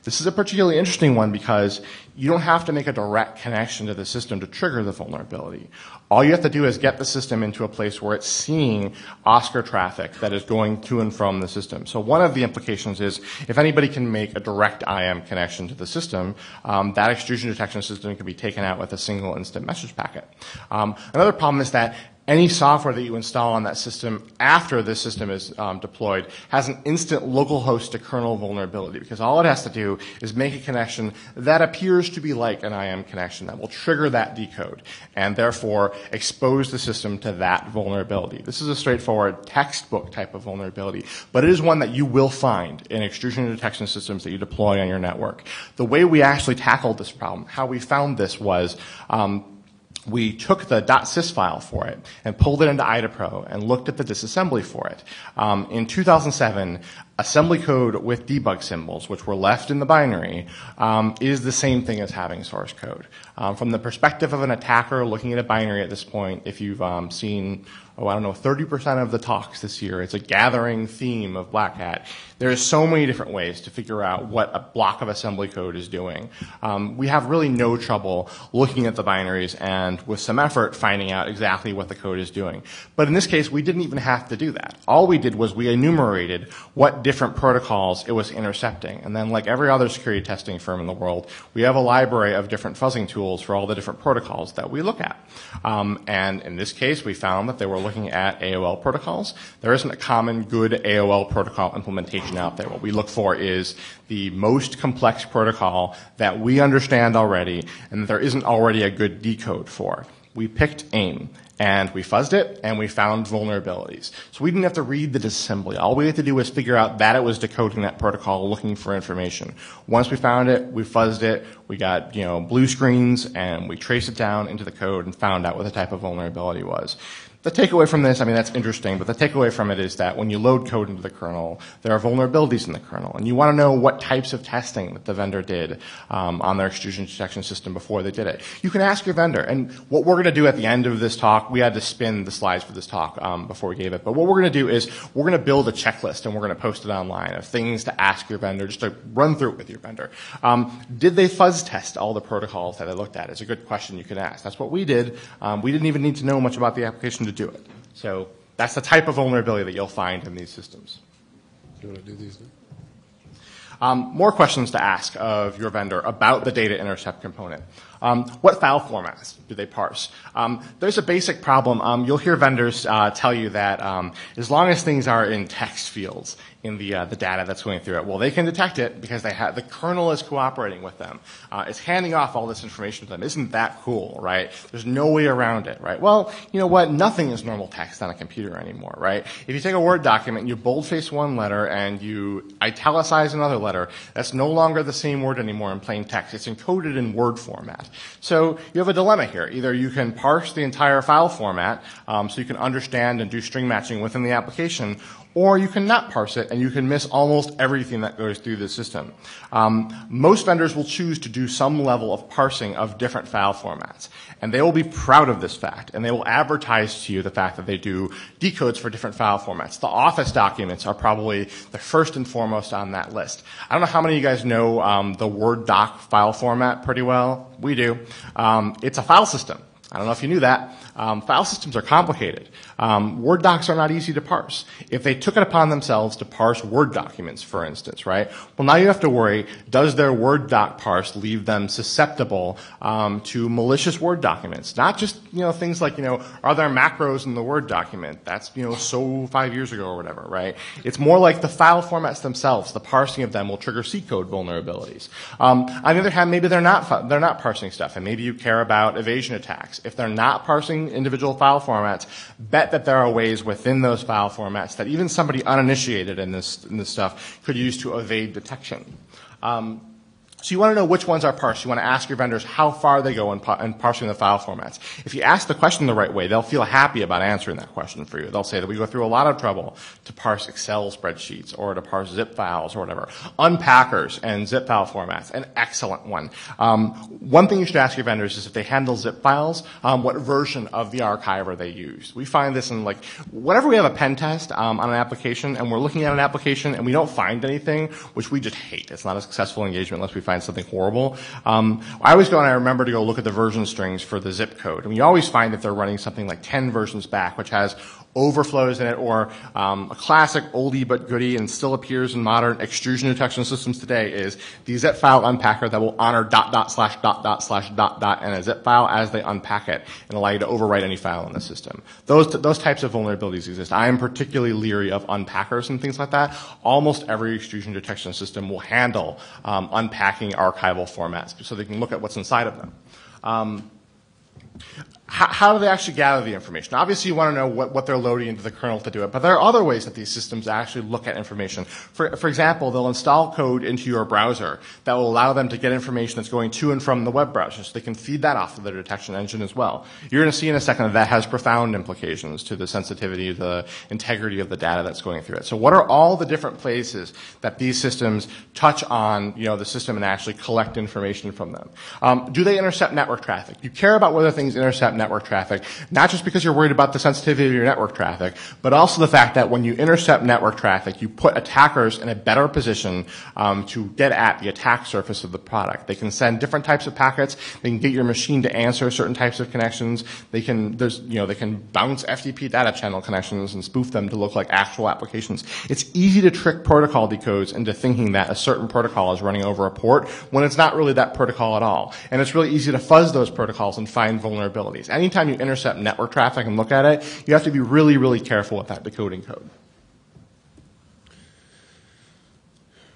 This is a particularly interesting one because you don't have to make a direct connection to the system to trigger the vulnerability. All you have to do is get the system into a place where it's seeing Oscar traffic that is going to and from the system. So one of the implications is if anybody can make a direct IM connection to the system, that extrusion detection system can be taken out with a single instant message packet. Another problem is that any software that you install on that system after the system is deployed has an instant localhost to kernel vulnerability because all it has to do is make a connection that appears to be like an IM connection that will trigger that decode and therefore expose the system to that vulnerability. This is a straightforward textbook type of vulnerability, but it is one that you will find in extrusion detection systems that you deploy on your network. The way we actually tackled this problem, how we found this was we took the .sys file for it and pulled it into IDAPRO and looked at the disassembly for it. In 2007, assembly code with debug symbols, which were left in the binary, is the same thing as having source code. From the perspective of an attacker looking at a binary at this point, if you've seen 30% of the talks this year, it's a gathering theme of Black Hat. There's so many different ways to figure out what a block of assembly code is doing. We have really no trouble looking at the binaries and with some effort finding out exactly what the code is doing. But in this case, we didn't even have to do that. All we did was we enumerated what different protocols it was intercepting. And then like every other security testing firm in the world, we have a library of different fuzzing tools for all the different protocols that we look at. And in this case, we found that they were looking at AOL protocols. There isn't a common good AOL protocol implementation out there. What we look for is the most complex protocol that we understand already and that there isn't already a good decode for. We picked AIM. And we fuzzed it, and we found vulnerabilities. So we didn't have to read the disassembly. All we had to do was figure out that it was decoding that protocol, looking for information. Once we found it, we fuzzed it, we got, blue screens, and we traced it down into the code and found out what the type of vulnerability was. The takeaway from this, that's interesting, but the takeaway from it is that when you load code into the kernel, there are vulnerabilities in the kernel, and you want to know what types of testing that the vendor did on their extrusion detection system before they did it. You can ask your vendor, and what we're going to do at the end of this talk, we had to spin the slides for this talk before we gave it, but what we're going to do is we're going to build a checklist, and we're going to post it online of things to ask your vendor, just to run through it with your vendor. Did they fuzz test all the protocols that they looked at? It's a good question you can ask. That's what we did. We didn't even need to know much about the application to do it. So that's the type of vulnerability that you'll find in these systems. Do you want to do these now? More questions to ask of your vendor about the data intercept component. What file formats do they parse? There's a basic problem. You'll hear vendors tell you that as long as things are in text fields in the data that's going through it, well, they can detect it because the kernel is cooperating with them. It's handing off all this information to them. Isn't that cool, right? There's no way around it, right? Well, you know what? Nothing is normal text on a computer anymore, right? If you take a Word document and you boldface one letter and you italicize another letter, that's no longer the same word anymore in plain text. It's encoded in Word format. So you have a dilemma here. Either you can parse the entire file format so you can understand and do string matching within the application, or you can not parse it and you can miss almost everything that goes through the system. Most vendors will choose to do some level of parsing of different file formats. And they will be proud of this fact, and they will advertise to you the fact that they do decodes for different file formats. The Office documents are probably the first and foremost on that list. I don't know how many of you guys know the Word doc file format pretty well. We do. It's a file system. I don't know if you knew that. File systems are complicated. Word docs are not easy to parse. If they took it upon themselves to parse Word documents, for instance, right? Well, now you have to worry, does their Word doc parse leave them susceptible to malicious Word documents? Not just, things like, are there macros in the Word document? That's, so 5 years ago or whatever, right? It's more like the file formats themselves. The parsing of them will trigger C code vulnerabilities. On the other hand, maybe they're not parsing stuff, and maybe you care about evasion attacks. If they're not parsing individual file formats, bet that there are ways within those file formats that even somebody uninitiated in this stuff could use to evade detection. So you want to know which ones are parsed. You want to ask your vendors how far they go in parsing the file formats. If you ask the question the right way, they'll feel happy about answering that question for you. They'll say that we go through a lot of trouble to parse Excel spreadsheets or to parse zip files or whatever. Unpackers and zip file formats, an excellent one. One thing you should ask your vendors is if they handle zip files, what version of the archiver they use. We find this in whenever we have a pen test on an application and we're looking at an application and we don't find anything, which we just hate. It's not a successful engagement unless we find something horrible. I always go and I remember to go look at the version strings for the zip code. And you always find that they're running something like 10 versions back, which has overflows in it, or a classic oldie but goodie and still appears in modern extrusion detection systems today is the zip file unpacker that will honor .. /.. and a zip file as they unpack it and allow you to overwrite any file in the system. Those types of vulnerabilities exist. I am particularly leery of unpackers and things like that. Almost every extrusion detection system will handle unpacking archival formats so they can look at what's inside of them. How do they actually gather the information? Obviously, you want to know what they're loading into the kernel to do it, but there are other ways that these systems actually look at information. For example, they'll install code into your browser that will allow them to get information that's going to and from the web browser, so they can feed that off of their detection engine as well. You're going to see in a second that has profound implications to the sensitivity, the integrity of the data that's going through it. So what are all the different places that these systems touch on, the system and actually collect information from them? Do they intercept network traffic? You care about whether things intercept network traffic, not just because you're worried about the sensitivity of your network traffic, but also the fact that when you intercept network traffic, you put attackers in a better position to get at the attack surface of the product. They can send different types of packets. They can get your machine to answer certain types of connections. They can bounce FTP data channel connections and spoof them to look like actual applications. It's easy to trick protocol decodes into thinking that a certain protocol is running over a port when it's not really that protocol at all. And it's really easy to fuzz those protocols and find vulnerabilities. Anytime you intercept network traffic and look at it, you have to be really, really careful with that decoding code.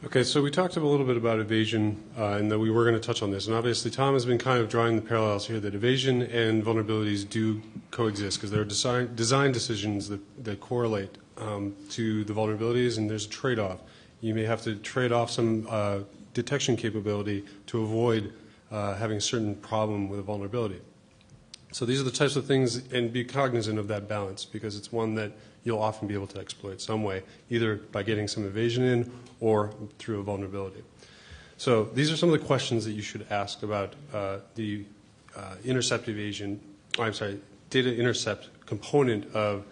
Okay, so we talked a little bit about evasion, and that we were going to touch on this. And obviously, Tom has been kind of drawing the parallels here that evasion and vulnerabilities do coexist because there are design decisions that correlate to the vulnerabilities, and there's a trade-off. You may have to trade off some detection capability to avoid having a certain problem with a vulnerability. So these are the types of things, and be cognizant of that balance because it's one that you'll often be able to exploit some way, either by getting some evasion in or through a vulnerability. So these are some of the questions that you should ask about the data intercept component of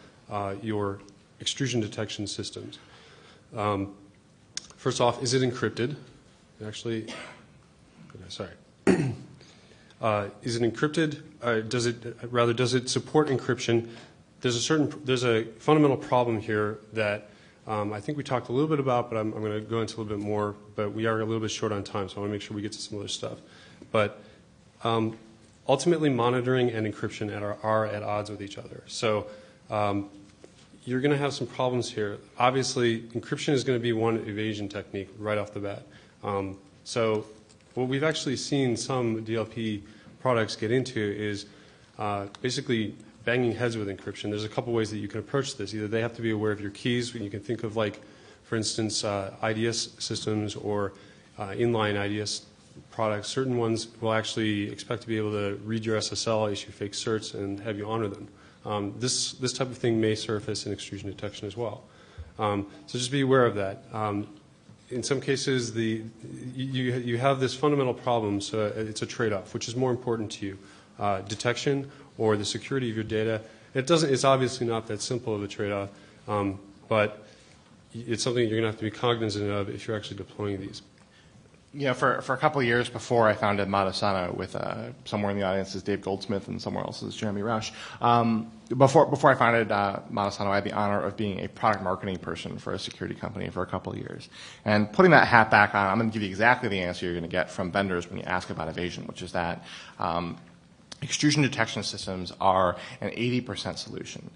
your extrusion detection systems. First off, is it encrypted? Actually, sorry. Is it encrypted? Does it support encryption? There's a fundamental problem here that I think we talked a little bit about, but I'm going to go into a little bit more. But we are a little bit short on time, so I want to make sure we get to some other stuff. But ultimately, monitoring and encryption are at odds with each other. So you're going to have some problems here. Obviously, encryption is going to be one evasion technique right off the bat. So what we've actually seen some DLP products get into is basically banging heads with encryption. There's a couple ways that you can approach this. Either they have to be aware of your keys, when you can think of, like, for instance, IDS systems or inline IDS products. Certain ones will actually expect to be able to read your SSL, issue fake certs, and have you honor them. This type of thing may surface in extrusion detection as well. So just be aware of that. In some cases, you have this fundamental problem, so it's a trade-off. Which is more important to you, detection or the security of your data? It's obviously not that simple of a trade-off, but it's something you're going to have to be cognizant of if you're actually deploying these. You know, for a couple of years before I founded Matasano, with somewhere in the audience is Dave Goldsmith and somewhere else is Jeremy Rush. Before I founded Matasano, I had the honor of being a product marketing person for a security company for a couple of years. And putting that hat back on, I'm going to give you exactly the answer you're going to get from vendors when you ask about evasion, which is that extrusion detection systems are an 80% solution.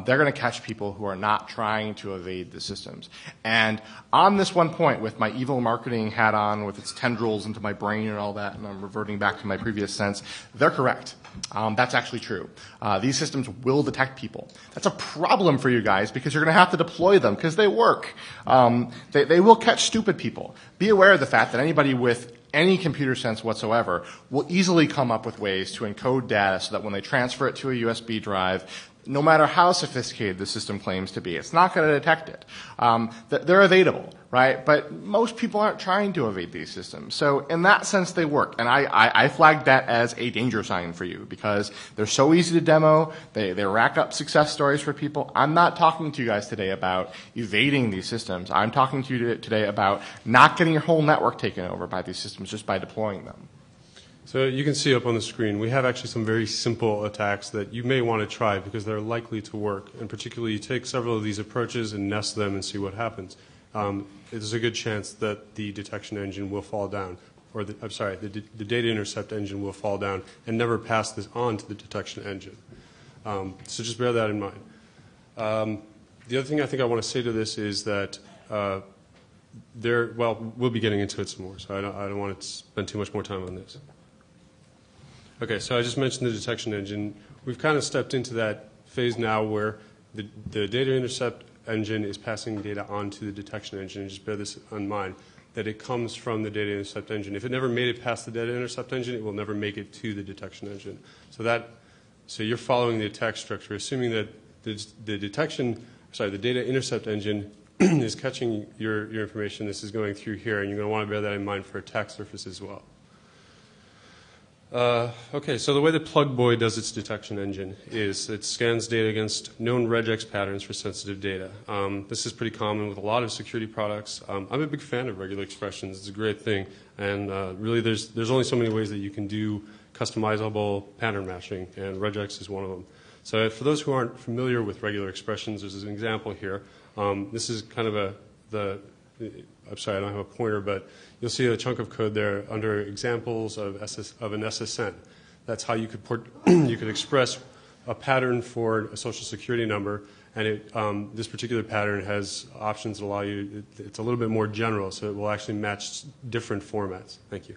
They're going to catch people who are not trying to evade the systems. And on this one point, with my evil marketing hat on, with its tendrils into my brain and all that, and I'm reverting back to my previous sense, they're correct. That's actually true. These systems will detect people. That's a problem for you guys because you're going to have to deploy them because they work. They will catch stupid people. Be aware of the fact that anybody with any computer sense whatsoever will easily come up with ways to encode data so that when they transfer it to a USB drive, no matter how sophisticated the system claims to be, it's not going to detect it. They're evadable, right? But most people aren't trying to evade these systems. So in that sense, they work. And I flagged that as a danger sign for you because they're so easy to demo. They rack up success stories for people. I'm not talking to you guys today about evading these systems. I'm talking to you today about not getting your whole network taken over by these systems just by deploying them. So you can see up on the screen, we have actually some very simple attacks that you may want to try because they're likely to work. And particularly, you take several of these approaches and nest them and see what happens. There's a good chance that the detection engine will fall down, or the data intercept engine will fall down and never pass this on to the detection engine. So just bear that in mind. The other thing I think I want to say to this is that we'll be getting into it some more, so I don't want to spend too much more time on this. Okay, so I just mentioned the detection engine. We've kind of stepped into that phase now where the data intercept engine is passing data on to the detection engine. And just bear this in mind, that it comes from the data intercept engine. If it never made it past the data intercept engine, it will never make it to the detection engine. So you're following the attack structure, assuming that the data intercept engine is catching your information. This is going through here, and you're going to want to bear that in mind for attack surface as well. Okay, so the way that Plugboy does its detection engine is it scans data against known regex patterns for sensitive data. This is pretty common with a lot of security products. I'm a big fan of regular expressions. It's a great thing. And really, there's only so many ways that you can do customizable pattern matching, and regex is one of them. So for those who aren't familiar with regular expressions, there's an example here. This is kind of I'm sorry, I don't have a pointer, but you'll see a chunk of code there under examples of an SSN. That's how you could express a pattern for a social security number, and this particular pattern has options that allow you. It's a little bit more general, so it will actually match different formats. Thank you.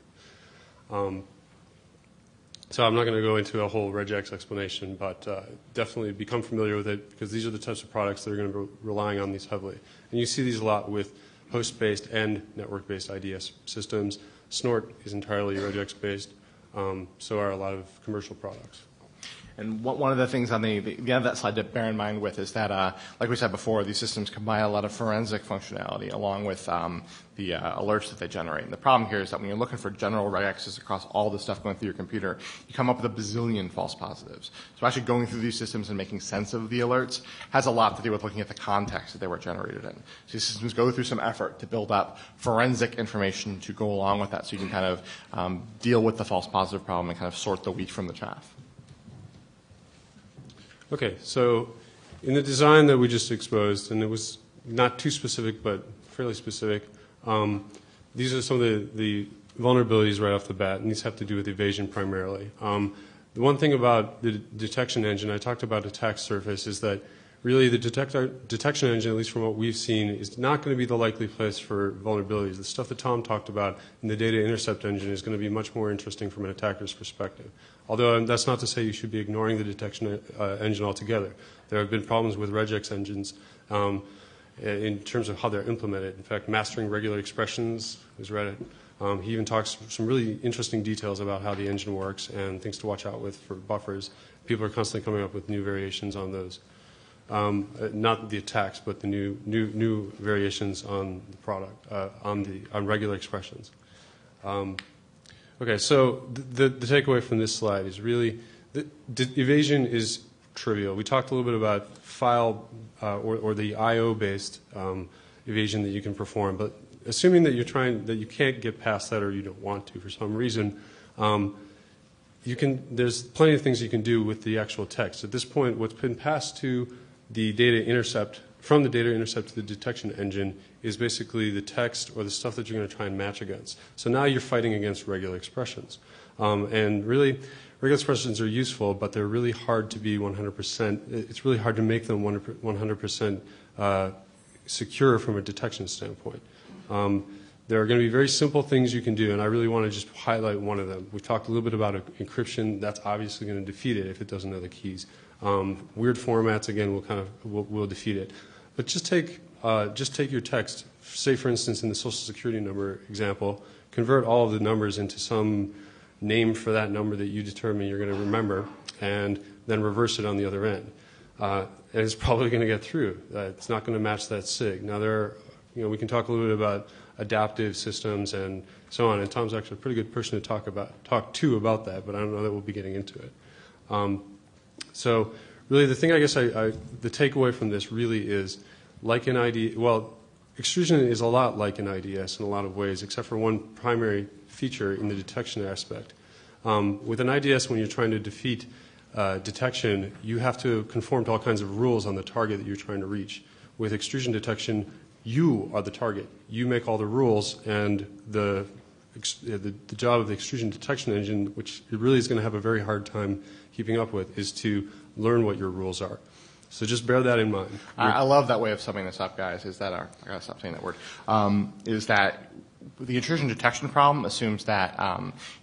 So I'm not going to go into a whole regex explanation, but definitely become familiar with it because these are the types of products that are going to be relying on these heavily. And you see these a lot with host-based and network-based IDS systems. Snort is entirely regex-based. So are a lot of commercial products. And one of the things on the end of that slide to bear in mind with is that, like we said before, these systems combine a lot of forensic functionality along with the alerts that they generate. And the problem here is that when you're looking for general regexes across all the stuff going through your computer, you come up with a bazillion false positives. So actually going through these systems and making sense of the alerts has a lot to do with looking at the context that they were generated in. So these systems go through some effort to build up forensic information to go along with that so you can kind of deal with the false positive problem and kind of sort the wheat from the chaff. Okay, so in the design that we just exposed, and it was not too specific but fairly specific, these are some of the vulnerabilities right off the bat, and these have to do with evasion primarily. The one thing about the detection engine, I talked about attack surface, is that really the detection engine, at least from what we've seen, is not going to be the likely place for vulnerabilities. The stuff that Tom talked about in the data intercept engine is going to be much more interesting from an attacker's perspective. Although that's not to say you should be ignoring the detection engine altogether. There have been problems with regex engines in terms of how they're implemented. In fact, mastering regular expressions is Reddit. He even talks some really interesting details about how the engine works and things to watch out with for buffers. People are constantly coming up with new variations on those. Not the attacks, but the new variations on the product, on regular expressions. Okay, so the takeaway from this slide is really evasion is trivial. We talked a little bit about file or the I/O-based evasion that you can perform, but assuming that you can't get past that or you don't want to for some reason, there's plenty of things you can do with the actual text. At this point, what's been passed to the data intercept, from the data intercept to the detection engine, is basically the text or the stuff that you're going to try and match against. So now you're fighting against regular expressions. And really, regular expressions are useful, but they're really hard to be 100%. It's really hard to make them 100% secure from a detection standpoint. There are going to be very simple things you can do, and I really want to just highlight one of them. We talked a little bit about encryption. That's obviously going to defeat it if it doesn't know the keys. Weird formats, again, will defeat it. But just take your text, say, for instance, in the Social Security number example, convert all of the numbers into some name for that number that you determine you're going to remember, and then reverse it on the other end. And it's probably going to get through. It's not going to match that SIG. Now, we can talk a little bit about adaptive systems and so on, and Tom's actually a pretty good person to talk to about that, but I don't know that we'll be getting into it. So really the thing I guess the takeaway from this really is, like an IDS, well, extrusion is a lot like an IDS in a lot of ways, except for one primary feature in the detection aspect. With an IDS, when you're trying to defeat detection, you have to conform to all kinds of rules on the target that you're trying to reach. With extrusion detection, you are the target. You make all the rules, and the job of the extrusion detection engine, which it really is going to have a very hard time keeping up with, is to learn what your rules are. So just bear that in mind. I love that way of summing this up, guys. I gotta stop saying that word. Is that the intrusion detection problem assumes that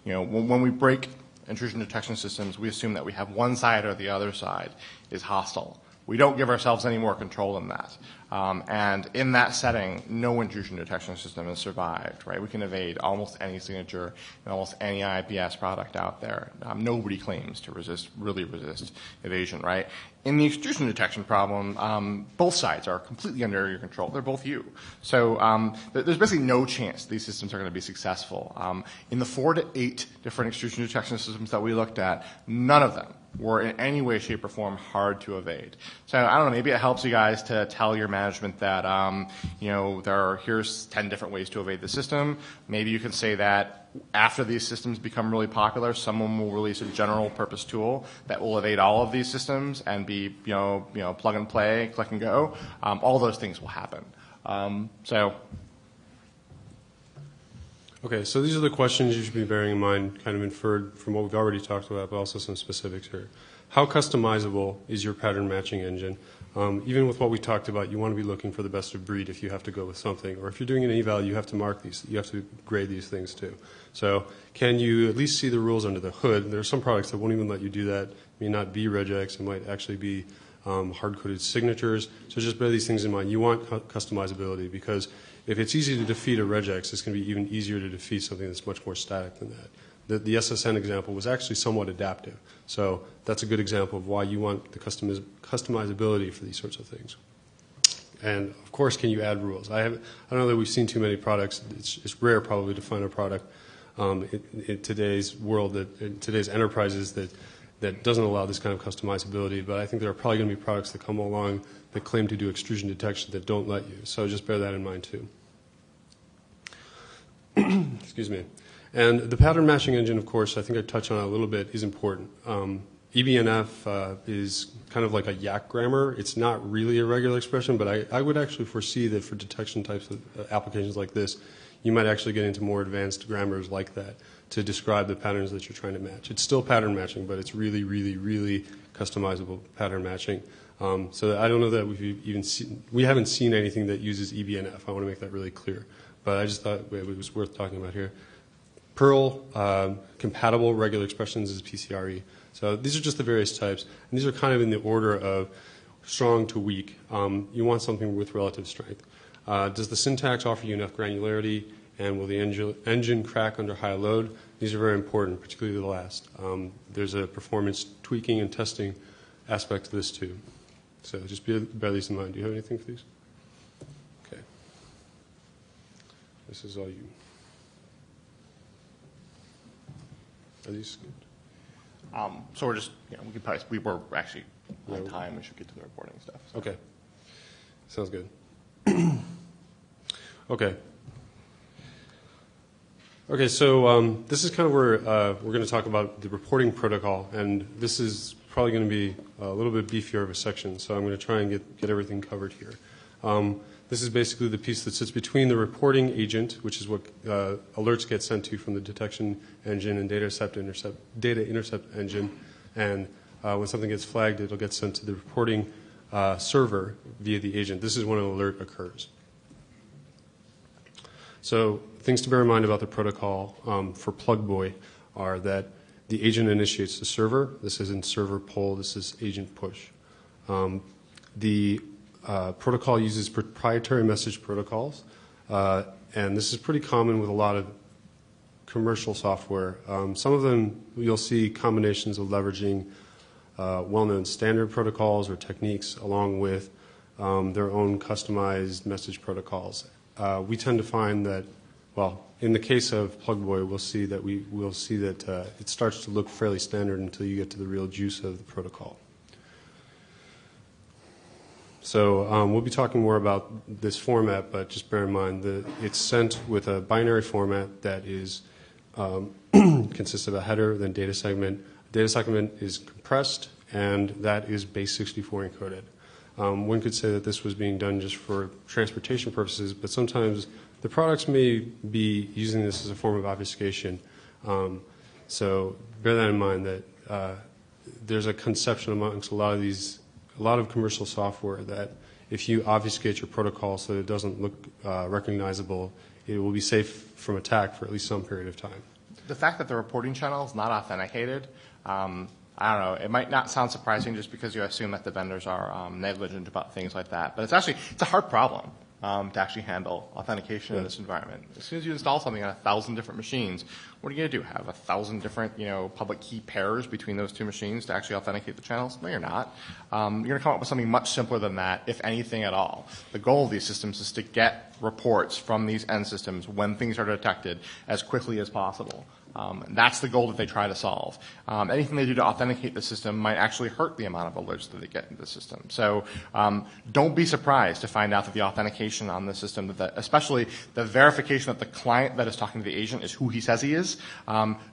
when we break intrusion detection systems, we assume that we have one side or the other side is hostile. We don't give ourselves any more control than that. And in that setting, no intrusion detection system has survived, right? We can evade almost any signature and almost any IPS product out there. Nobody claims to really resist evasion, right? In the extrusion detection problem, both sides are completely under your control. They're both you. So there's basically no chance these systems are going to be successful. In the 4 to 8 different extrusion detection systems that we looked at, none of them were in any way, shape, or form hard to evade. So I don't know, maybe it helps you guys to tell your management that, here's 10 different ways to evade the system. Maybe you can say that after these systems become really popular, someone will release a general purpose tool that will evade all of these systems and be, plug and play, click and go. All those things will happen. Okay, so these are the questions you should be bearing in mind, kind of inferred from what we've already talked about, but also some specifics here. How customizable is your pattern matching engine? Even with what we talked about, you want to be looking for the best of breed if you have to go with something. Or if you're doing an eval, you have to mark these. You have to grade these things too. So can you at least see the rules under the hood? There are some products that won't even let you do that. It may not be regex. It might actually be hard-coded signatures. So just bear these things in mind. You want customizability because if it's easy to defeat a regex, it's going to be even easier to defeat something that's much more static than that. The SSN example was actually somewhat adaptive. So that's a good example of why you want the customizability for these sorts of things. And, of course, can you add rules? I don't know that we've seen too many products. It's rare probably to find a product in today's world, in today's enterprises that doesn't allow this kind of customizability. But I think there are probably going to be products that come along that claim to do extrusion detection that don't let you. So just bear that in mind, too. Excuse me. And the pattern matching engine, of course, I think I touched on it a little bit, is important. EBNF is kind of like a YAC grammar. It's not really a regular expression, but I would actually foresee that for detection types of applications like this, you might actually get into more advanced grammars like that. to describe the patterns that you're trying to match. It's still pattern matching, but it's really, really, really customizable pattern matching. So I don't know that we haven't seen anything that uses eBNF. I want to make that really clear. But I just thought it was worth talking about here. Perl compatible regular expressions is PCRE. So these are just the various types, and these are kind of in the order of strong to weak. You want something with relative strength. Does the syntax offer you enough granularity, and will the engine crack under high load? These are very important, particularly the last. There's a performance tweaking and testing aspect to this too. So just bear these in mind. Do you have anything for these? Okay. This is all you. Are these good? So we're just, we were actually on time. We should get to the reporting stuff. So. Okay. Sounds good. Okay. Okay, so this is kind of where we're going to talk about the reporting protocol, and this is probably going to be a little bit beefier of a section, so I'm going to try and get everything covered here. This is basically the piece that sits between the reporting agent, which is what alerts get sent to from the detection engine and data intercept engine, and when something gets flagged, it'll get sent to the reporting server via the agent. This is when an alert occurs. So things to bear in mind about the protocol for Plugboy are that the agent initiates the server. This isn't server pull. This is agent push. The protocol uses proprietary message protocols, and this is pretty common with a lot of commercial software. Some of them you'll see combinations of leveraging well-known standard protocols or techniques along with their own customized message protocols. We tend to find that, well, in the case of Plugboy, we'll see that it starts to look fairly standard until you get to the real juice of the protocol. So we'll be talking more about this format, but just bear in mind that it's sent with a binary format that is consists of a header, then data segment. Data segment is compressed, and that is base 64 encoded. One could say that this was being done just for transportation purposes, but sometimes the products may be using this as a form of obfuscation. So bear that in mind that there's a conception amongst a lot of commercial software that if you obfuscate your protocol so that it doesn't look recognizable, it will be safe from attack for at least some period of time. The fact that the reporting channel is not authenticated, I don't know, it might not sound surprising just because you assume that the vendors are negligent about things like that. But it's a hard problem to actually handle authentication in this environment. As soon as you install something on 1,000 different machines, what are you going to do? Have 1,000 different, public key pairs between those two machines to actually authenticate the channels? No, you're not. You're going to come up with something much simpler than that, if anything at all. The goal of these systems is to get reports from these end systems when things are detected as quickly as possible. That's the goal that they try to solve. Anything they do to authenticate the system might actually hurt the amount of alerts that they get into the system. So don't be surprised to find out that the authentication on the system, especially the verification that the client that is talking to the agent is who he says he is,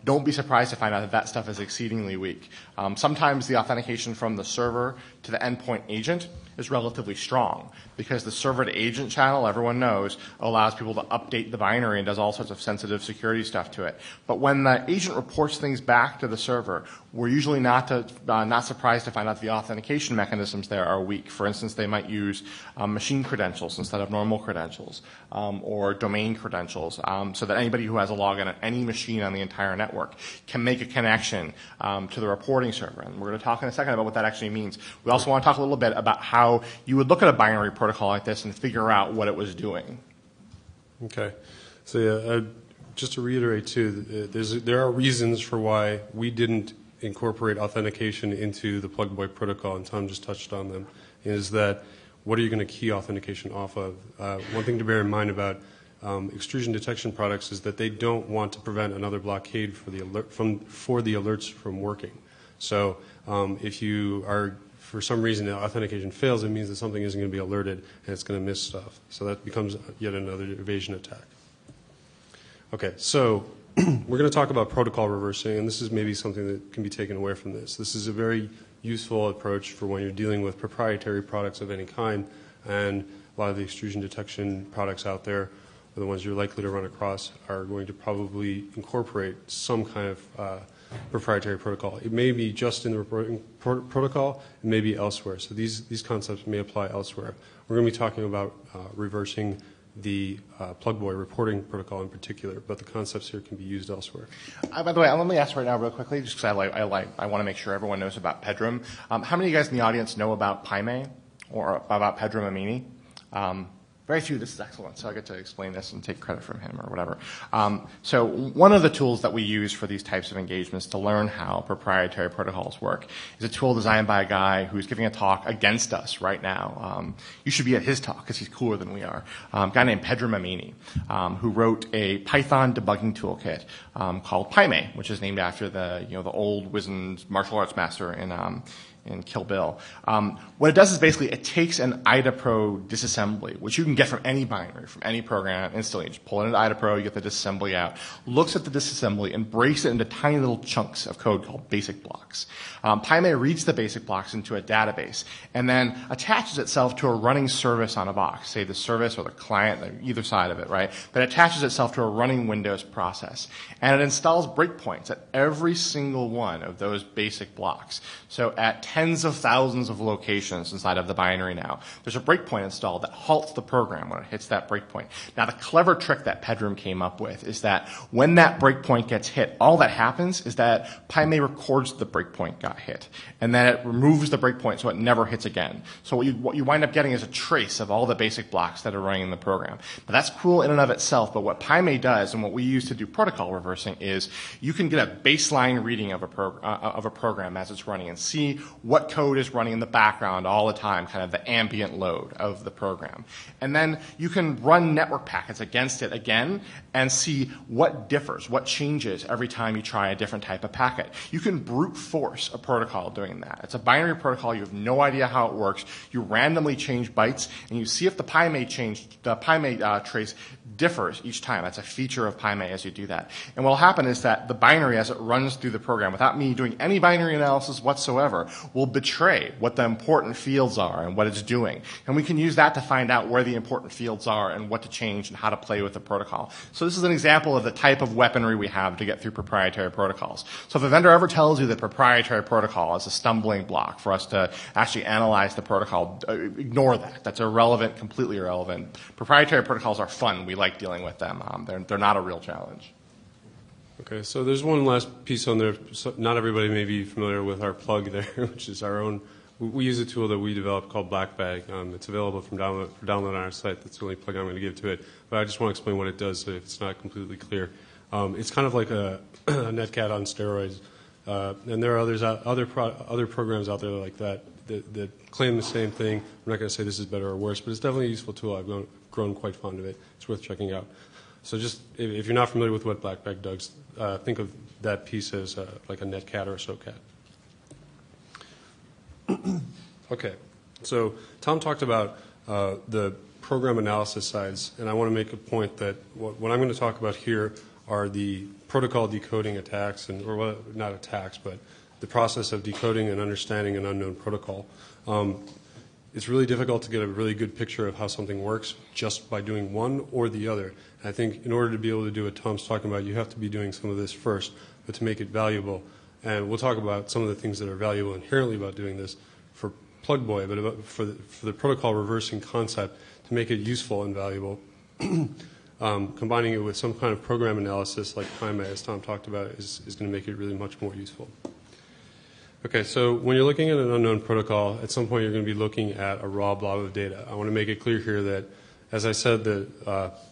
don't be surprised to find out that that stuff is exceedingly weak. Sometimes the authentication from the server to the endpoint agent is relatively strong because the server to agent channel, everyone knows, allows people to update the binary and does all sorts of sensitive security stuff to it. But when the agent reports things back to the server, we're usually not surprised to find out the authentication mechanisms there are weak. For instance, they might use machine credentials instead of normal credentials or domain credentials so that anybody who has a login on any machine on the entire network can make a connection to the reporting server. And we're going to talk in a second about what that actually means. We also want to talk a little bit about how you would look at a binary protocol like this and figure out what it was doing. Okay. So yeah, just to reiterate too, there are reasons for why we didn't incorporate authentication into the Plugboy protocol, and Tom just touched on them, is that what are you going to key authentication off of? One thing to bear in mind about extrusion detection products is that they don't want to prevent another blockade for the alerts from working. So if you are, for some reason, the authentication fails, it means that something isn't going to be alerted and it's going to miss stuff. So that becomes yet another evasion attack. Okay, so we're going to talk about protocol reversing, and this is maybe something that can be taken away from this. This is a very useful approach for when you're dealing with proprietary products of any kind, and a lot of the extrusion detection products out there or the ones you're likely to run across, are going to probably incorporate some kind of proprietary protocol. It may be just in the reporting protocol, it may be elsewhere. So these concepts may apply elsewhere. We're going to be talking about reversing the Plugboy reporting protocol in particular, but the concepts here can be used elsewhere. By the way, let me ask right now real quickly, just because I want to make sure everyone knows about PEDRAM. How many of you guys in the audience know about PyMay or about PEDRAM Amini? Very few. This is excellent, so I get to explain this and take credit from him or whatever. So one of the tools that we use for these types of engagements to learn how proprietary protocols work is a tool designed by a guy who's giving a talk against us right now. You should be at his talk because he's cooler than we are. A guy named PEDRAM Amini, who wrote a Python debugging toolkit called PyMay, which is named after the old wizened martial arts master in Kill Bill. What it does is basically it takes an IDAPRO disassembly, which you can get from any binary, from any program instantly. You just pull it into IDAPRO, you get the disassembly out, looks at the disassembly, and breaks it into tiny little chunks of code called basic blocks. PyMay reads the basic blocks into a database and then attaches itself to a running service on a box, say the service or the client, either side of it, right? That attaches itself to a running Windows process. And it installs breakpoints at every single one of those basic blocks. So at tens of thousands of locations inside of the binary now, there's a breakpoint installed that halts the program when it hits that breakpoint. Now, the clever trick that PEDRAM came up with is that when that breakpoint gets hit, all that happens is that PyMay records the breakpoint got hit, and then it removes the breakpoint so it never hits again. So what you wind up getting is a trace of all the basic blocks that are running in the program. Now, that's cool in and of itself, but what PyMay does and what we use to do protocol reversing is you can get a baseline reading of a program as it's running and see what code is running in the background all the time, kind of the ambient load of the program. And then you can run network packets against it again and see what differs, what changes every time you try a different type of packet. You can brute force a protocol doing that. It's a binary protocol. You have no idea how it works. You randomly change bytes, and you see if the PyMay trace differs each time. That's a feature of PyMay as you do that. And what will happen is that the binary, as it runs through the program, without me doing any binary analysis whatsoever, will betray what the important fields are and what it's doing. And we can use that to find out where the important fields are and what to change and how to play with the protocol. So this is an example of the type of weaponry we have to get through proprietary protocols. So if a vendor ever tells you that proprietary protocol is a stumbling block for us to actually analyze the protocol, ignore that. That's irrelevant, completely irrelevant. Proprietary protocols are fun. We like dealing with them. They're not a real challenge. Okay, so there's one last piece on there. So not everybody may be familiar with our plug there, which is our own. We use a tool that we developed called Blackbag. It's available for download on our site. That's the only plug I'm going to give to it. But I just want to explain what it does so if it's not completely clear. It's kind of like a Netcat on steroids. And there are other programs out there like that claim the same thing. I'm not going to say this is better or worse, but it's definitely a useful tool. I've grown quite fond of it. It's worth checking out. So just if you're not familiar with what Blackbag does, think of that piece as like a Netcat or a SOCAT. Okay, so Tom talked about the program analysis sides, and I want to make a point that what I'm going to talk about here are the protocol decoding attacks, or not attacks, but the process of decoding and understanding an unknown protocol. It's really difficult to get a really good picture of how something works just by doing one or the other. And I think in order to be able to do what Tom's talking about, you have to be doing some of this first, but to make it valuable. And we'll talk about some of the things that are valuable inherently about doing this for Plugboy, but for the protocol reversing concept to make it useful and valuable. Combining it with some kind of program analysis like PyMay, as Tom talked about, is going to make it really much more useful. Okay, so when you're looking at an unknown protocol, at some point you're going to be looking at a raw blob of data. I want to make it clear here that, as I said, the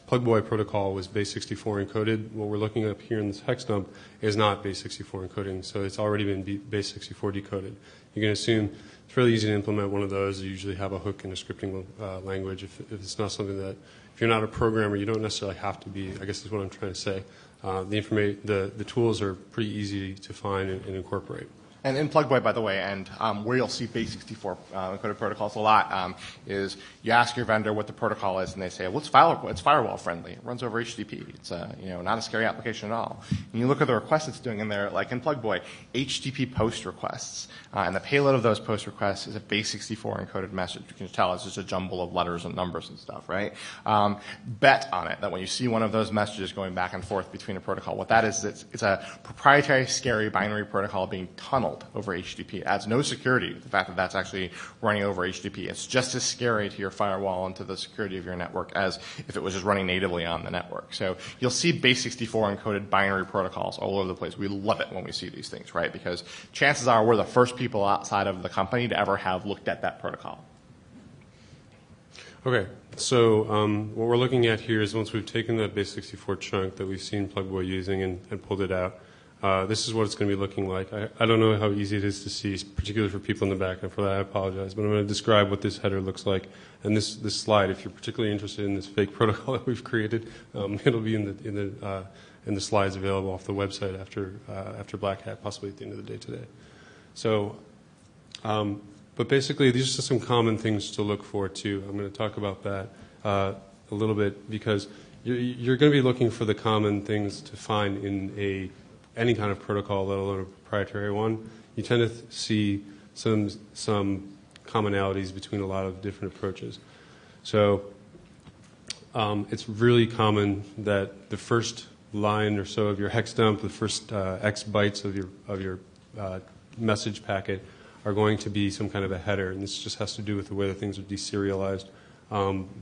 Plugboy protocol was base64 encoded. What we're looking at here in this hex dump is not base64 encoding, so it's already been base64 decoded. You can assume it's really easy to implement one of those. You usually have a hook in a scripting language. If it's not something that, if you're not a programmer, you don't necessarily have to be, I guess is what I'm trying to say. The tools are pretty easy to find and incorporate. And in Plugboy, by the way, and where you'll see base64 encoded protocols a lot is you ask your vendor what the protocol is, and they say, well, it's firewall friendly. It runs over HTTP. It's not a scary application at all. And you look at the requests it's doing in there, like in Plugboy, HTTP post requests. And the payload of those post requests is a base64 encoded message. You can tell it's just a jumble of letters and numbers and stuff, right? Bet on it that when you see one of those messages going back and forth between a protocol, what that is, it's a proprietary, scary binary protocol being tunneled over HTTP. It adds no security to the fact that that's actually running over HTTP. It's just as scary to your firewall and to the security of your network as if it was just running natively on the network. So you'll see base64 encoded binary protocols all over the place. We love it when we see these things, right? Because chances are we're the first people outside of the company to ever have looked at that protocol. Okay, so what we're looking at here is once we've taken that base64 chunk that we've seen Plugboy using and pulled it out, this is what it's going to be looking like. I don't know how easy it is to see, particularly for people in the back, and for that I apologize, but I'm going to describe what this header looks like. And this slide, if you're particularly interested in this fake protocol that we've created, it'll be in the slides available off the website after Black Hat, possibly at the end of the day today. So, but basically, these are some common things to look for too. I'm going to talk about that a little bit because you're going to be looking for the common things to find in any kind of protocol, let alone a proprietary one. You tend to see some commonalities between a lot of different approaches. So it's really common that the first line or so of your hex dump, the first X bytes of your message packet are going to be some kind of a header, and this just has to do with the way that things are deserialized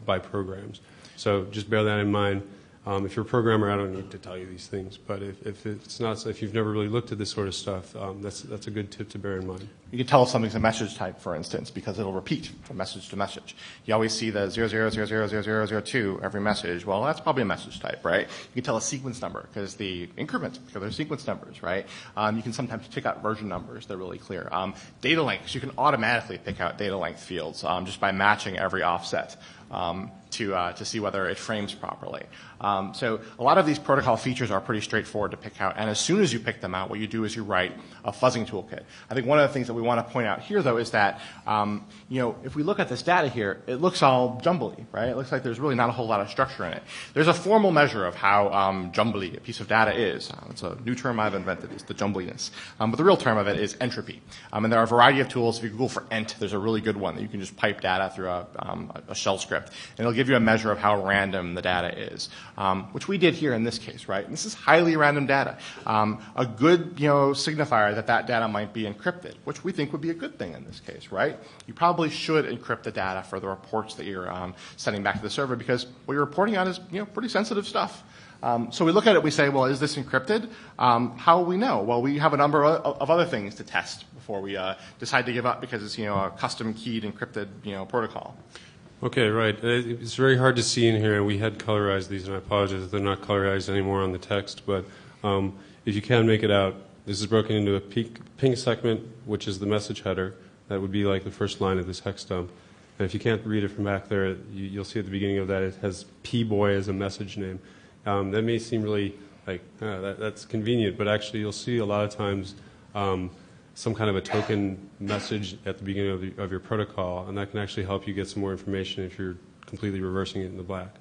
by programs. So just bear that in mind. If you're a programmer, I don't need to tell you these things, but if you've never really looked at this sort of stuff, that's a good tip to bear in mind. You can tell if something's a message type, for instance, because it'll repeat from message to message. You always see the 00000002 every message. Well, that's probably a message type, right? You can tell a sequence number because the increments, because they're sequence numbers, right? You can sometimes pick out version numbers. They're really clear. Data lengths, you can automatically pick out data length fields just by matching every offset. To see whether it frames properly. So a lot of these protocol features are pretty straightforward to pick out, and as soon as you pick them out, what you do is you write a fuzzing toolkit. I think one of the things that we want to point out here, though, is that if we look at this data here, it looks all jumbly, right? It looks like there's really not a whole lot of structure in it. There's a formal measure of how jumbly a piece of data is. It's a new term I've invented, it's the jumbliness. But the real term of it is entropy. And there are a variety of tools. If you Google for ent, there's a really good one that you can just pipe data through a shell script, and it'll give you a measure of how random the data is, which we did here in this case, right? And this is highly random data. A good, signifier that data might be encrypted, which we think would be a good thing in this case, right? You probably should encrypt the data for the reports that you're sending back to the server because what you're reporting on is, pretty sensitive stuff. So we look at it, we say, well, is this encrypted? How will we know? Well, we have a number of other things to test before we decide to give up because it's, a custom keyed encrypted, protocol. Okay, right. It's very hard to see in here, and we had colorized these, and I apologize if they're not colorized anymore on the text, but if you can make it out, this is broken into a ping segment, which is the message header. That would be like the first line of this hex dump. And if you can't read it from back there, you'll see at the beginning of that it has pboy as a message name. That may seem really like, that's convenient, but actually you'll see a lot of times some kind of a token message at the beginning of your protocol, and that can actually help you get some more information if you're completely reversing it in the black.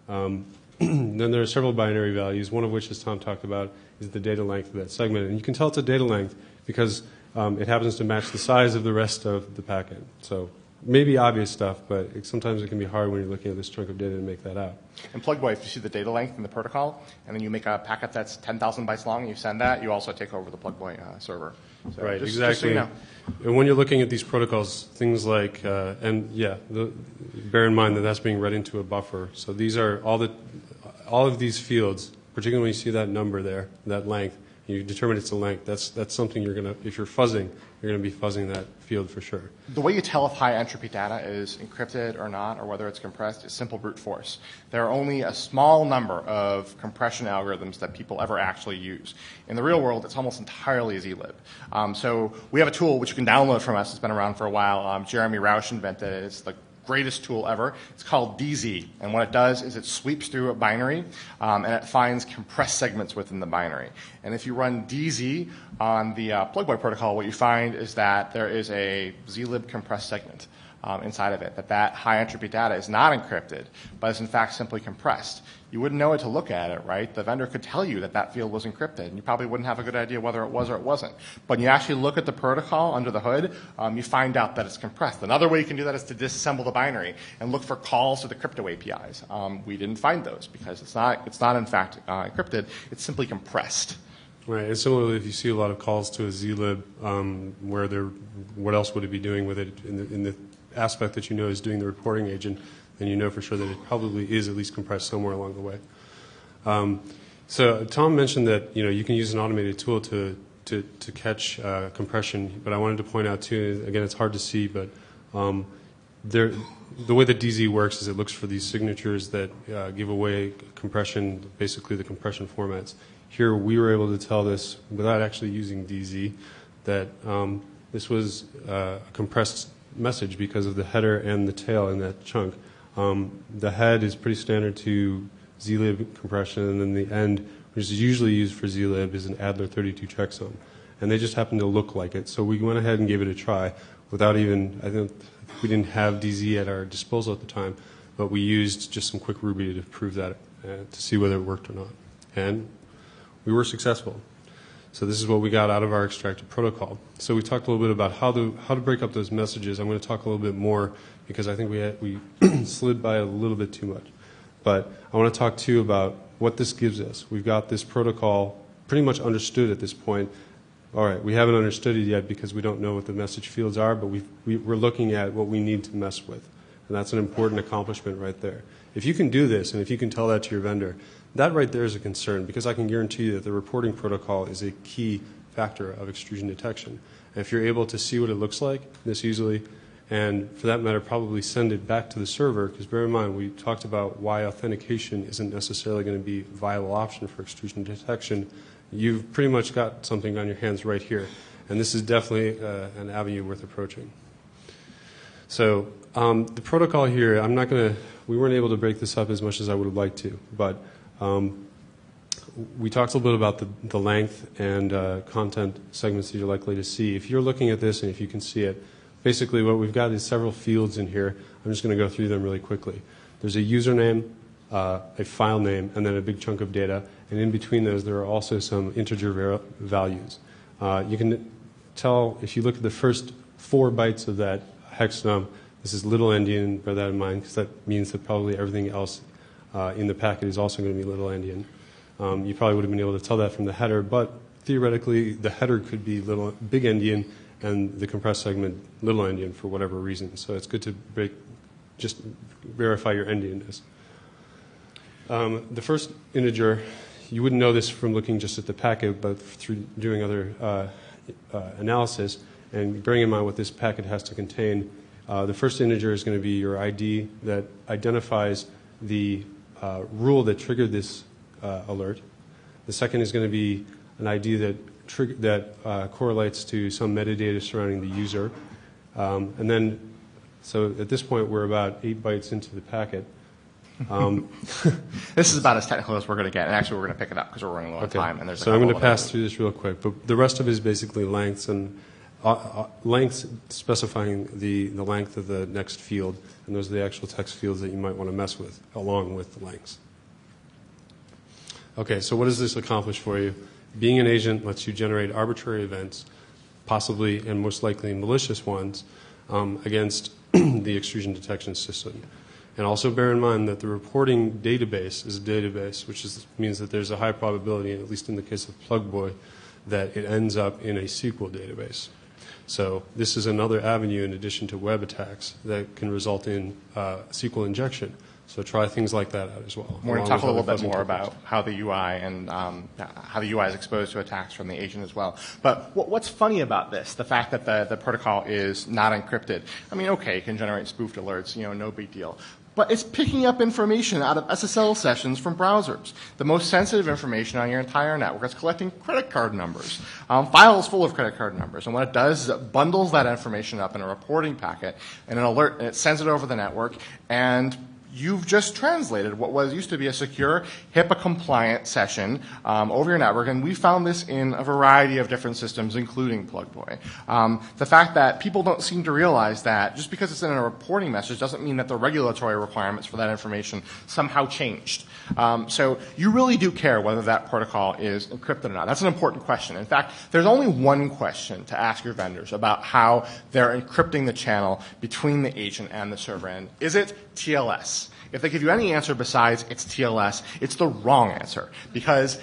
Then there are several binary values, one of which, as Tom talked about, is the data length of that segment. And you can tell it's a data length because it happens to match the size of the rest of the packet. So maybe obvious stuff, but sometimes it can be hard when you're looking at this chunk of data to make that out. In Plugboy, if you see the data length in the protocol, and then you make a packet that's 10,000 bytes long, and you send that, you also take over the Plugboy server. So right, just exactly. so you know. And when you're looking at these protocols, things like, bear in mind that that's being read into a buffer. So these are all of these fields, particularly when you see that number there, that length, you determine it's a length. That's something you're going to, if you're fuzzing, you're going to be fuzzing that field for sure. The way you tell if high entropy data is encrypted or not, or whether it's compressed, is simple brute force. There are only a small number of compression algorithms that people ever actually use. In the real world, it's almost entirely zlib. So we have a tool which you can download from us. It's been around for a while. Jeremy Rausch invented it. It's the greatest tool ever. It's called DZ, and what it does is it sweeps through a binary, and it finds compressed segments within the binary. And if you run DZ on the Plugboy protocol, what you find is that there is a zlib compressed segment inside of it, that high entropy data is not encrypted, but is in fact simply compressed. You wouldn't know it to look at it, right? The vendor could tell you that field was encrypted, and you probably wouldn't have a good idea whether it was or it wasn't. But when you actually look at the protocol under the hood, you find out that it's compressed. Another way you can do that is to disassemble the binary and look for calls to the crypto APIs. We didn't find those because it's not in fact encrypted. It's simply compressed. Right, and similarly, if you see a lot of calls to a zlib, what else would it be doing with it in the aspect that you know is doing the reporting agent, then you know for sure that it probably is at least compressed somewhere along the way. So Tom mentioned that you can use an automated tool to catch compression, but I wanted to point out too, again, it's hard to see, but the way that DZ works is it looks for these signatures that give away compression, basically the compression formats. Here we were able to tell this without actually using DZ that this was a compressed message because of the header and the tail in that chunk. The head is pretty standard to zlib compression, and then the end, which is usually used for zlib, is an Adler 32 checksum. And they just happen to look like it. So we went ahead and gave it a try without even, I think we didn't have DZ at our disposal at the time, but we used just some quick Ruby to prove that, to see whether it worked or not. And we were successful. So this is what we got out of our extracted protocol. So we talked a little bit about how to break up those messages. I'm going to talk a little bit more because I think we slid by it a little bit too much. But I want to talk too about what this gives us. We've got this protocol pretty much understood at this point. All right, we haven't understood it yet because we don't know what the message fields are, but we're looking at what we need to mess with. And that's an important accomplishment right there. If you can do this and if you can tell that to your vendor, that right there is a concern because I can guarantee you that the reporting protocol is a key factor of extrusion detection. And if you're able to see what it looks like this easily, and for that matter probably send it back to the server, because bear in mind we talked about why authentication isn't necessarily going to be a viable option for extrusion detection, you've pretty much got something on your hands right here. And this is definitely an avenue worth approaching. So the protocol here, we weren't able to break this up as much as I would have liked to, but we talked a little bit about the length and content segments that you're likely to see. If you're looking at this and if you can see it, basically what we've got is several fields in here. I'm just going to go through them really quickly. There's a username, a file name, and then a big chunk of data. And in between those, there are also some integer values. You can tell if you look at the first 4 bytes of that hex num, this is little endian, bear that in mind, because that means that probably everything else in the packet is also going to be little endian. You probably would have been able to tell that from the header, but theoretically the header could be big endian and the compressed segment little endian for whatever reason. So it's good to just verify your endianness. The first integer, you wouldn't know this from looking just at the packet, but through doing other analysis and bearing in mind what this packet has to contain. The first integer is going to be your ID that identifies the rule that triggered this alert. The second is going to be an ID that correlates to some metadata surrounding the user. And then, so at this point, we're about 8 bytes into the packet. This is about as technical as we're going to get, and actually we're going to pick it up because we're running low on time. And so I'm going to pass through this real quick, but the rest of it is basically lengths and lengths specifying the length of the next field, and those are the actual text fields that you might want to mess with along with the lengths. Okay, so what does this accomplish for you? Being an agent lets you generate arbitrary events, possibly and most likely malicious ones, against the extrusion detection system. And also bear in mind that the reporting database is a database, which means that there's a high probability, at least in the case of Plugboy, that it ends up in a SQL database. So this is another avenue in addition to web attacks that can result in SQL injection. So try things like that out as well. We're going to talk a little bit more about how the UI and how the UI is exposed to attacks from the agent as well. But what's funny about this, the fact that the protocol is not encrypted, I mean, okay, it can generate spoofed alerts, no big deal. but it's picking up information out of SSL sessions from browsers. The most sensitive information on your entire network. It's collecting credit card numbers, files full of credit card numbers. And what it does is it bundles that information up in a reporting packet and an alert, and it sends it over the network, and you've just translated what was used to be a secure HIPAA-compliant session over your network, and we found this in a variety of different systems, including Plugboy. The fact that people don't seem to realize that just because it's in a reporting message doesn't mean that the regulatory requirements for that information somehow changed. So you really do care whether that protocol is encrypted or not. That's an important question. In fact, there's only one question to ask your vendors about how they're encrypting the channel between the agent and the server. And is it TLS? If they give you any answer besides it's TLS, it's the wrong answer, because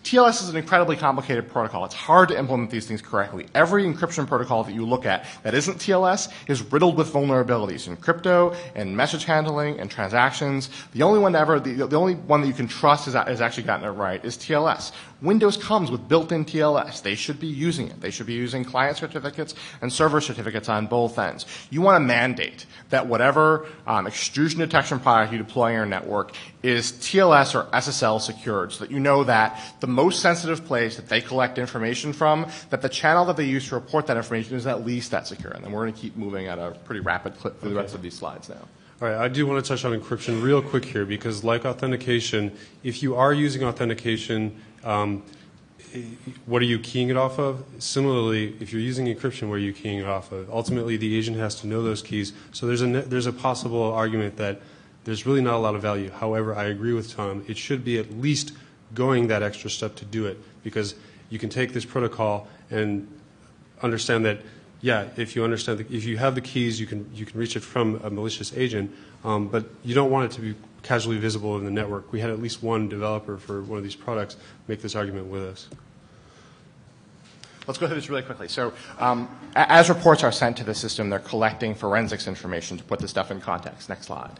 TLS is an incredibly complicated protocol. It's hard to implement these things correctly. Every encryption protocol that you look at that isn't TLS is riddled with vulnerabilities in crypto and message handling and transactions. The only one that you can trust has actually gotten it right is TLS. Windows comes with built-in TLS. They should be using it. They should be using client certificates and server certificates on both ends. You want to mandate that whatever extrusion detection product you deploy on your network is TLS or SSL secured, so that you know that the most sensitive place that they collect information from, that the channel that they use to report that information is at least that secure. And then we're going to keep moving at a pretty rapid clip through the rest of these slides now. All right, I do want to touch on encryption real quick here, because like authentication, if you are using authentication, what are you keying it off of? Similarly, if you're using encryption, what are you keying it off of? Ultimately, the agent has to know those keys. So there's a possible argument that there's really not a lot of value. However, I agree with Tom. It should be at least going that extra step to do it, because you can take this protocol and understand that, yeah, if you have the keys, you can reach it from a malicious agent, but you don't want it to be casually visible in the network. We had at least one developer for one of these products make this argument with us. Let's go through this really quickly. So as reports are sent to the system, they're collecting forensics information to put this stuff in context. Next slide.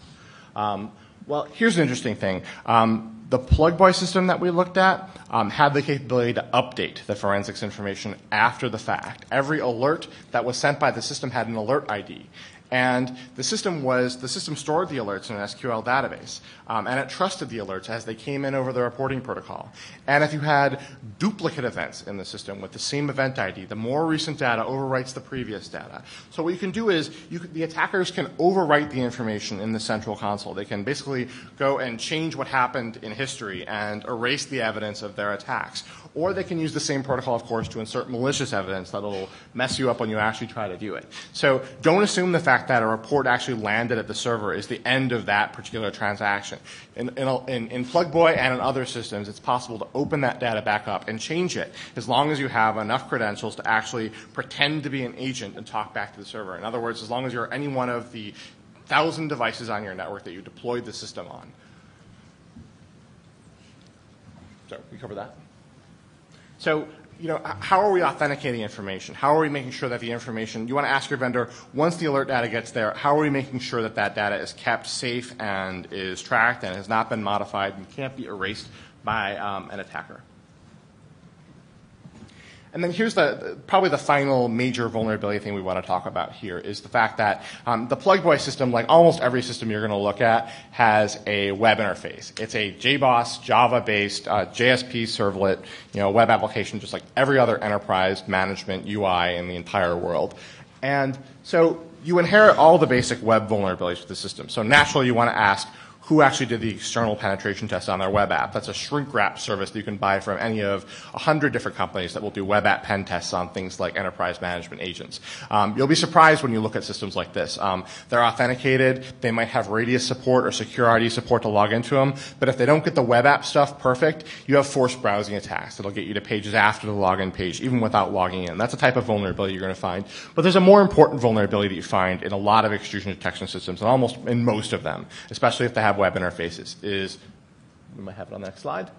Well, here's an interesting thing. The Plugboy system that we looked at had the capability to update the forensics information after the fact. Every alert that was sent by the system had an alert ID. And the system stored the alerts in an SQL database, and it trusted the alerts as they came in over the reporting protocol. And if you had duplicate events in the system with the same event ID, the more recent data overwrites the previous data. So what you can do is the attackers can overwrite the information in the central console. They can basically go and change what happened in history and erase the evidence of their attacks. Or they can use the same protocol, of course, to insert malicious evidence that will mess you up when you actually try to do it. So don't assume the fact that a report actually landed at the server is the end of that particular transaction. In Plugboy and in other systems, it's possible to open that data back up and change it as long as you have enough credentials to actually pretend to be an agent and talk back to the server. In other words, as long as you're any one of the 1,000 devices on your network that you deployed the system on. So we cover that? So, how are we authenticating information? How are we making sure that the information, you want to ask your vendor, once the alert data gets there, how are we making sure that that data is kept safe and is tracked and has not been modified and can't be erased by an attacker? And then here's probably the final major vulnerability thing we want to talk about here is the fact that the Plugboy system, like almost every system you're going to look at, has a web interface. It's a JBoss, Java-based, JSP servlet, web application, just like every other enterprise management UI in the entire world. And so you inherit all the basic web vulnerabilities with the system. So naturally, you want to ask, who actually did the external penetration test on their web app? That's a shrink wrap service that you can buy from any of 100 different companies that will do web app pen tests on things like enterprise management agents. You'll be surprised when you look at systems like this. They're authenticated. They might have Radius support or Secure ID support to log into them. But if they don't get the web app stuff perfect, you have forced browsing attacks that'll get you to pages after the login page, even without logging in. That's a type of vulnerability you're going to find. But there's a more important vulnerability that you find in a lot of extrusion detection systems, and almost in most of them, especially if they have web interfaces, we might have it on the next slide.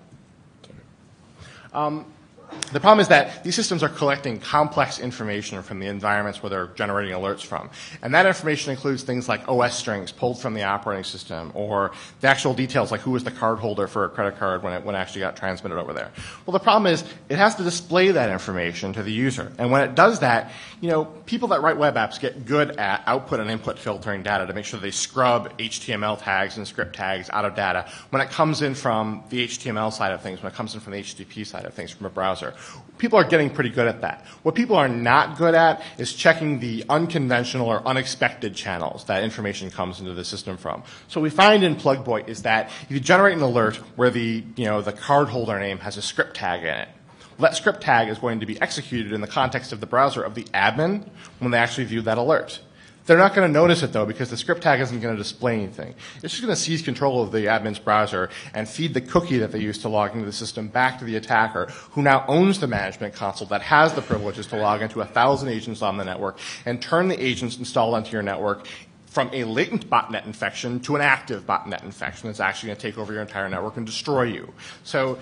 The problem is that these systems are collecting complex information from the environments where they're generating alerts from. And that information includes things like OS strings pulled from the operating system, or the actual details like who was the card holder for a credit card when it actually got transmitted over there. Well, the problem is it has to display that information to the user. And when it does that, people that write web apps get good at output and input filtering data to make sure they scrub HTML tags and script tags out of data when it comes in from the HTML side of things, when it comes in from the HTTP side of things from a browser. People are getting pretty good at that. What people are not good at is checking the unconventional or unexpected channels that information comes into the system from. So what we find in Plugboy is that if you generate an alert where the cardholder name has a script tag in it, well, that script tag is going to be executed in the context of the browser of the admin when they actually view that alert. They're not going to notice it, though, because the script tag isn't going to display anything. It's just going to seize control of the admin's browser and feed the cookie that they used to log into the system back to the attacker, who now owns the management console that has the privileges to log into 1,000 agents on the network and turn the agents installed onto your network from a latent botnet infection to an active botnet infection that's actually going to take over your entire network and destroy you. So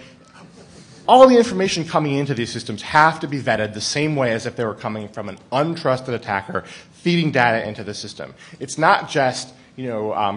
all the information coming into these systems have to be vetted the same way as if they were coming from an untrusted attacker feeding data into the system. It's not just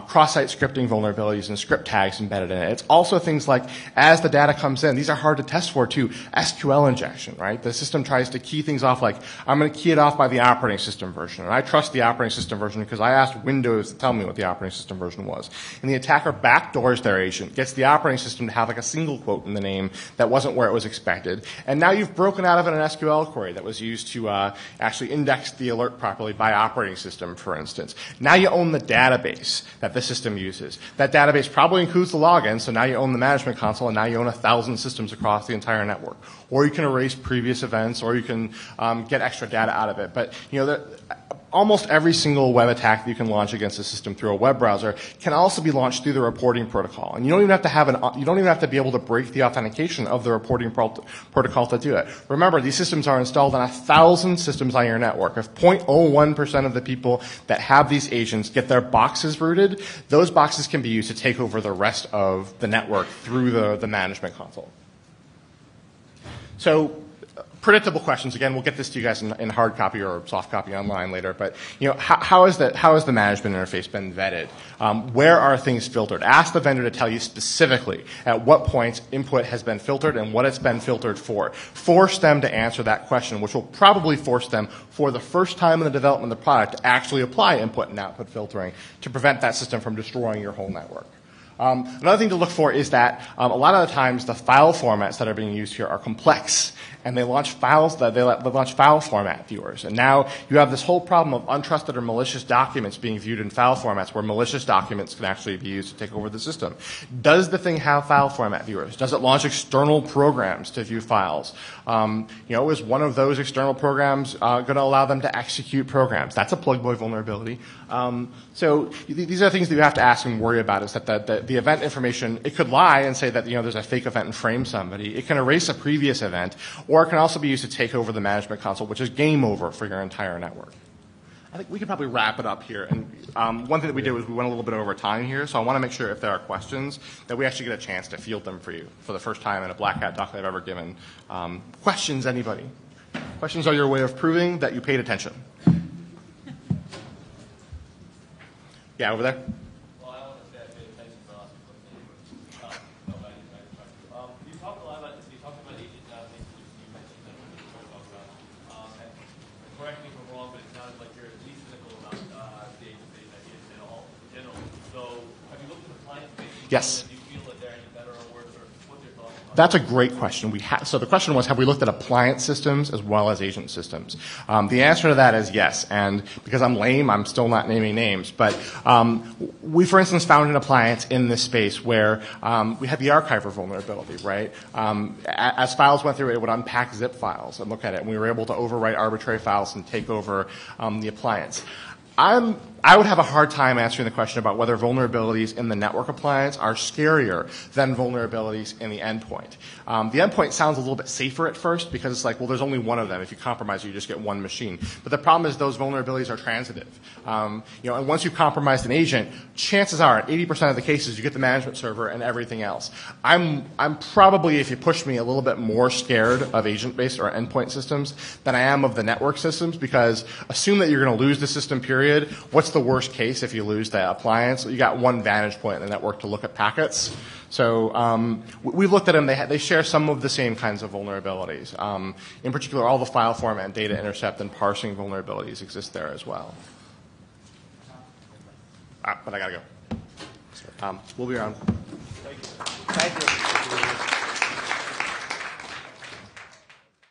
cross-site scripting vulnerabilities and script tags embedded in it. It's also things like, as the data comes in, these are hard to test for too, SQL injection, right? The system tries to key things off like, I'm going to key it off by the operating system version. And I trust the operating system version because I asked Windows to tell me what the operating system version was. And the attacker backdoors their agent, gets the operating system to have like a single quote in the name that wasn't where it was expected. And now you've broken out of it an SQL query that was used to actually index the alert properly by operating system, for instance. Now you own the database that the system uses. That database probably includes the login, so now you own the management console, and now you own 1,000 systems across the entire network. Or you can erase previous events, or you can get extra data out of it. But almost every single web attack that you can launch against a system through a web browser can also be launched through the reporting protocol. And you don't even have to be able to break the authentication of the reporting protocol to do it. Remember, these systems are installed on 1,000 systems on your network. If 0.01% of the people that have these agents get their boxes rooted, those boxes can be used to take over the rest of the network through the management console. So, predictable questions. Again, we'll get this to you guys in hard copy or soft copy online later. But how has the management interface been vetted? Where are things filtered? Ask the vendor to tell you specifically at what points input has been filtered and what it's been filtered for. Force them to answer that question, which will probably force them for the first time in the development of the product to actually apply input and output filtering to prevent that system from destroying your whole network. Another thing to look for is that a lot of the times the file formats that are being used here are complex, and they launch file format viewers. And now you have this whole problem of untrusted or malicious documents being viewed in file formats where malicious documents can actually be used to take over the system. Does the thing have file format viewers? Does it launch external programs to view files? Is one of those external programs going to allow them to execute programs? That's a Plugboy vulnerability. So these are things that you have to ask and worry about, is that the event information, it could lie and say that there's a fake event and frame somebody. It can erase a previous event, or it can also be used to take over the management console, which is game over for your entire network. I think we could probably wrap it up here. And one thing that we did was we went a little bit over time here, so I want to make sure if there are questions that we actually get a chance to field them for you for the first time in a Black Hat talk that I've ever given. Questions, anybody? Questions are your way of proving that you paid attention. Yeah, over there. Well, I don't want to say I paid attention for the last question. You talked a lot about this. You talked about agent things you mentioned that we talked about. And correct me if I'm wrong, but it sounds like you're at least cynical about the agent space ideas in general. So have you looked at the client space? Yes. Do you feel that they're any better or worse, or what's your thoughts on that? That's a great question. So the question was, have we looked at appliance systems as well as agent systems? The answer to that is yes. And because I'm lame, I'm still not naming names. But we, for instance, found an appliance in this space where we had the archiver vulnerability, right? As files went through, it would unpack zip files and look at it. And we were able to overwrite arbitrary files and take over the appliance. I'm I would have a hard time answering the question about whether vulnerabilities in the network appliance are scarier than vulnerabilities in the endpoint. The endpoint sounds a little bit safer at first because it's like, well, there's only one of them. If you compromise it, you just get one machine. But the problem is those vulnerabilities are transitive. And once you've compromised an agent, chances are, in 80% of the cases, you get the management server and everything else. I'm probably, if you push me, a little bit more scared of agent-based or endpoint systems than I am of the network systems, because assume that you're going to lose the system, period. What's the worst case if you lose the appliance? You got one vantage point in the network to look at packets. So we've looked at them. They share some of the same kinds of vulnerabilities. In particular, all the file format and data intercept and parsing vulnerabilities exist there as well. But I got to go. We'll be around. Thank you.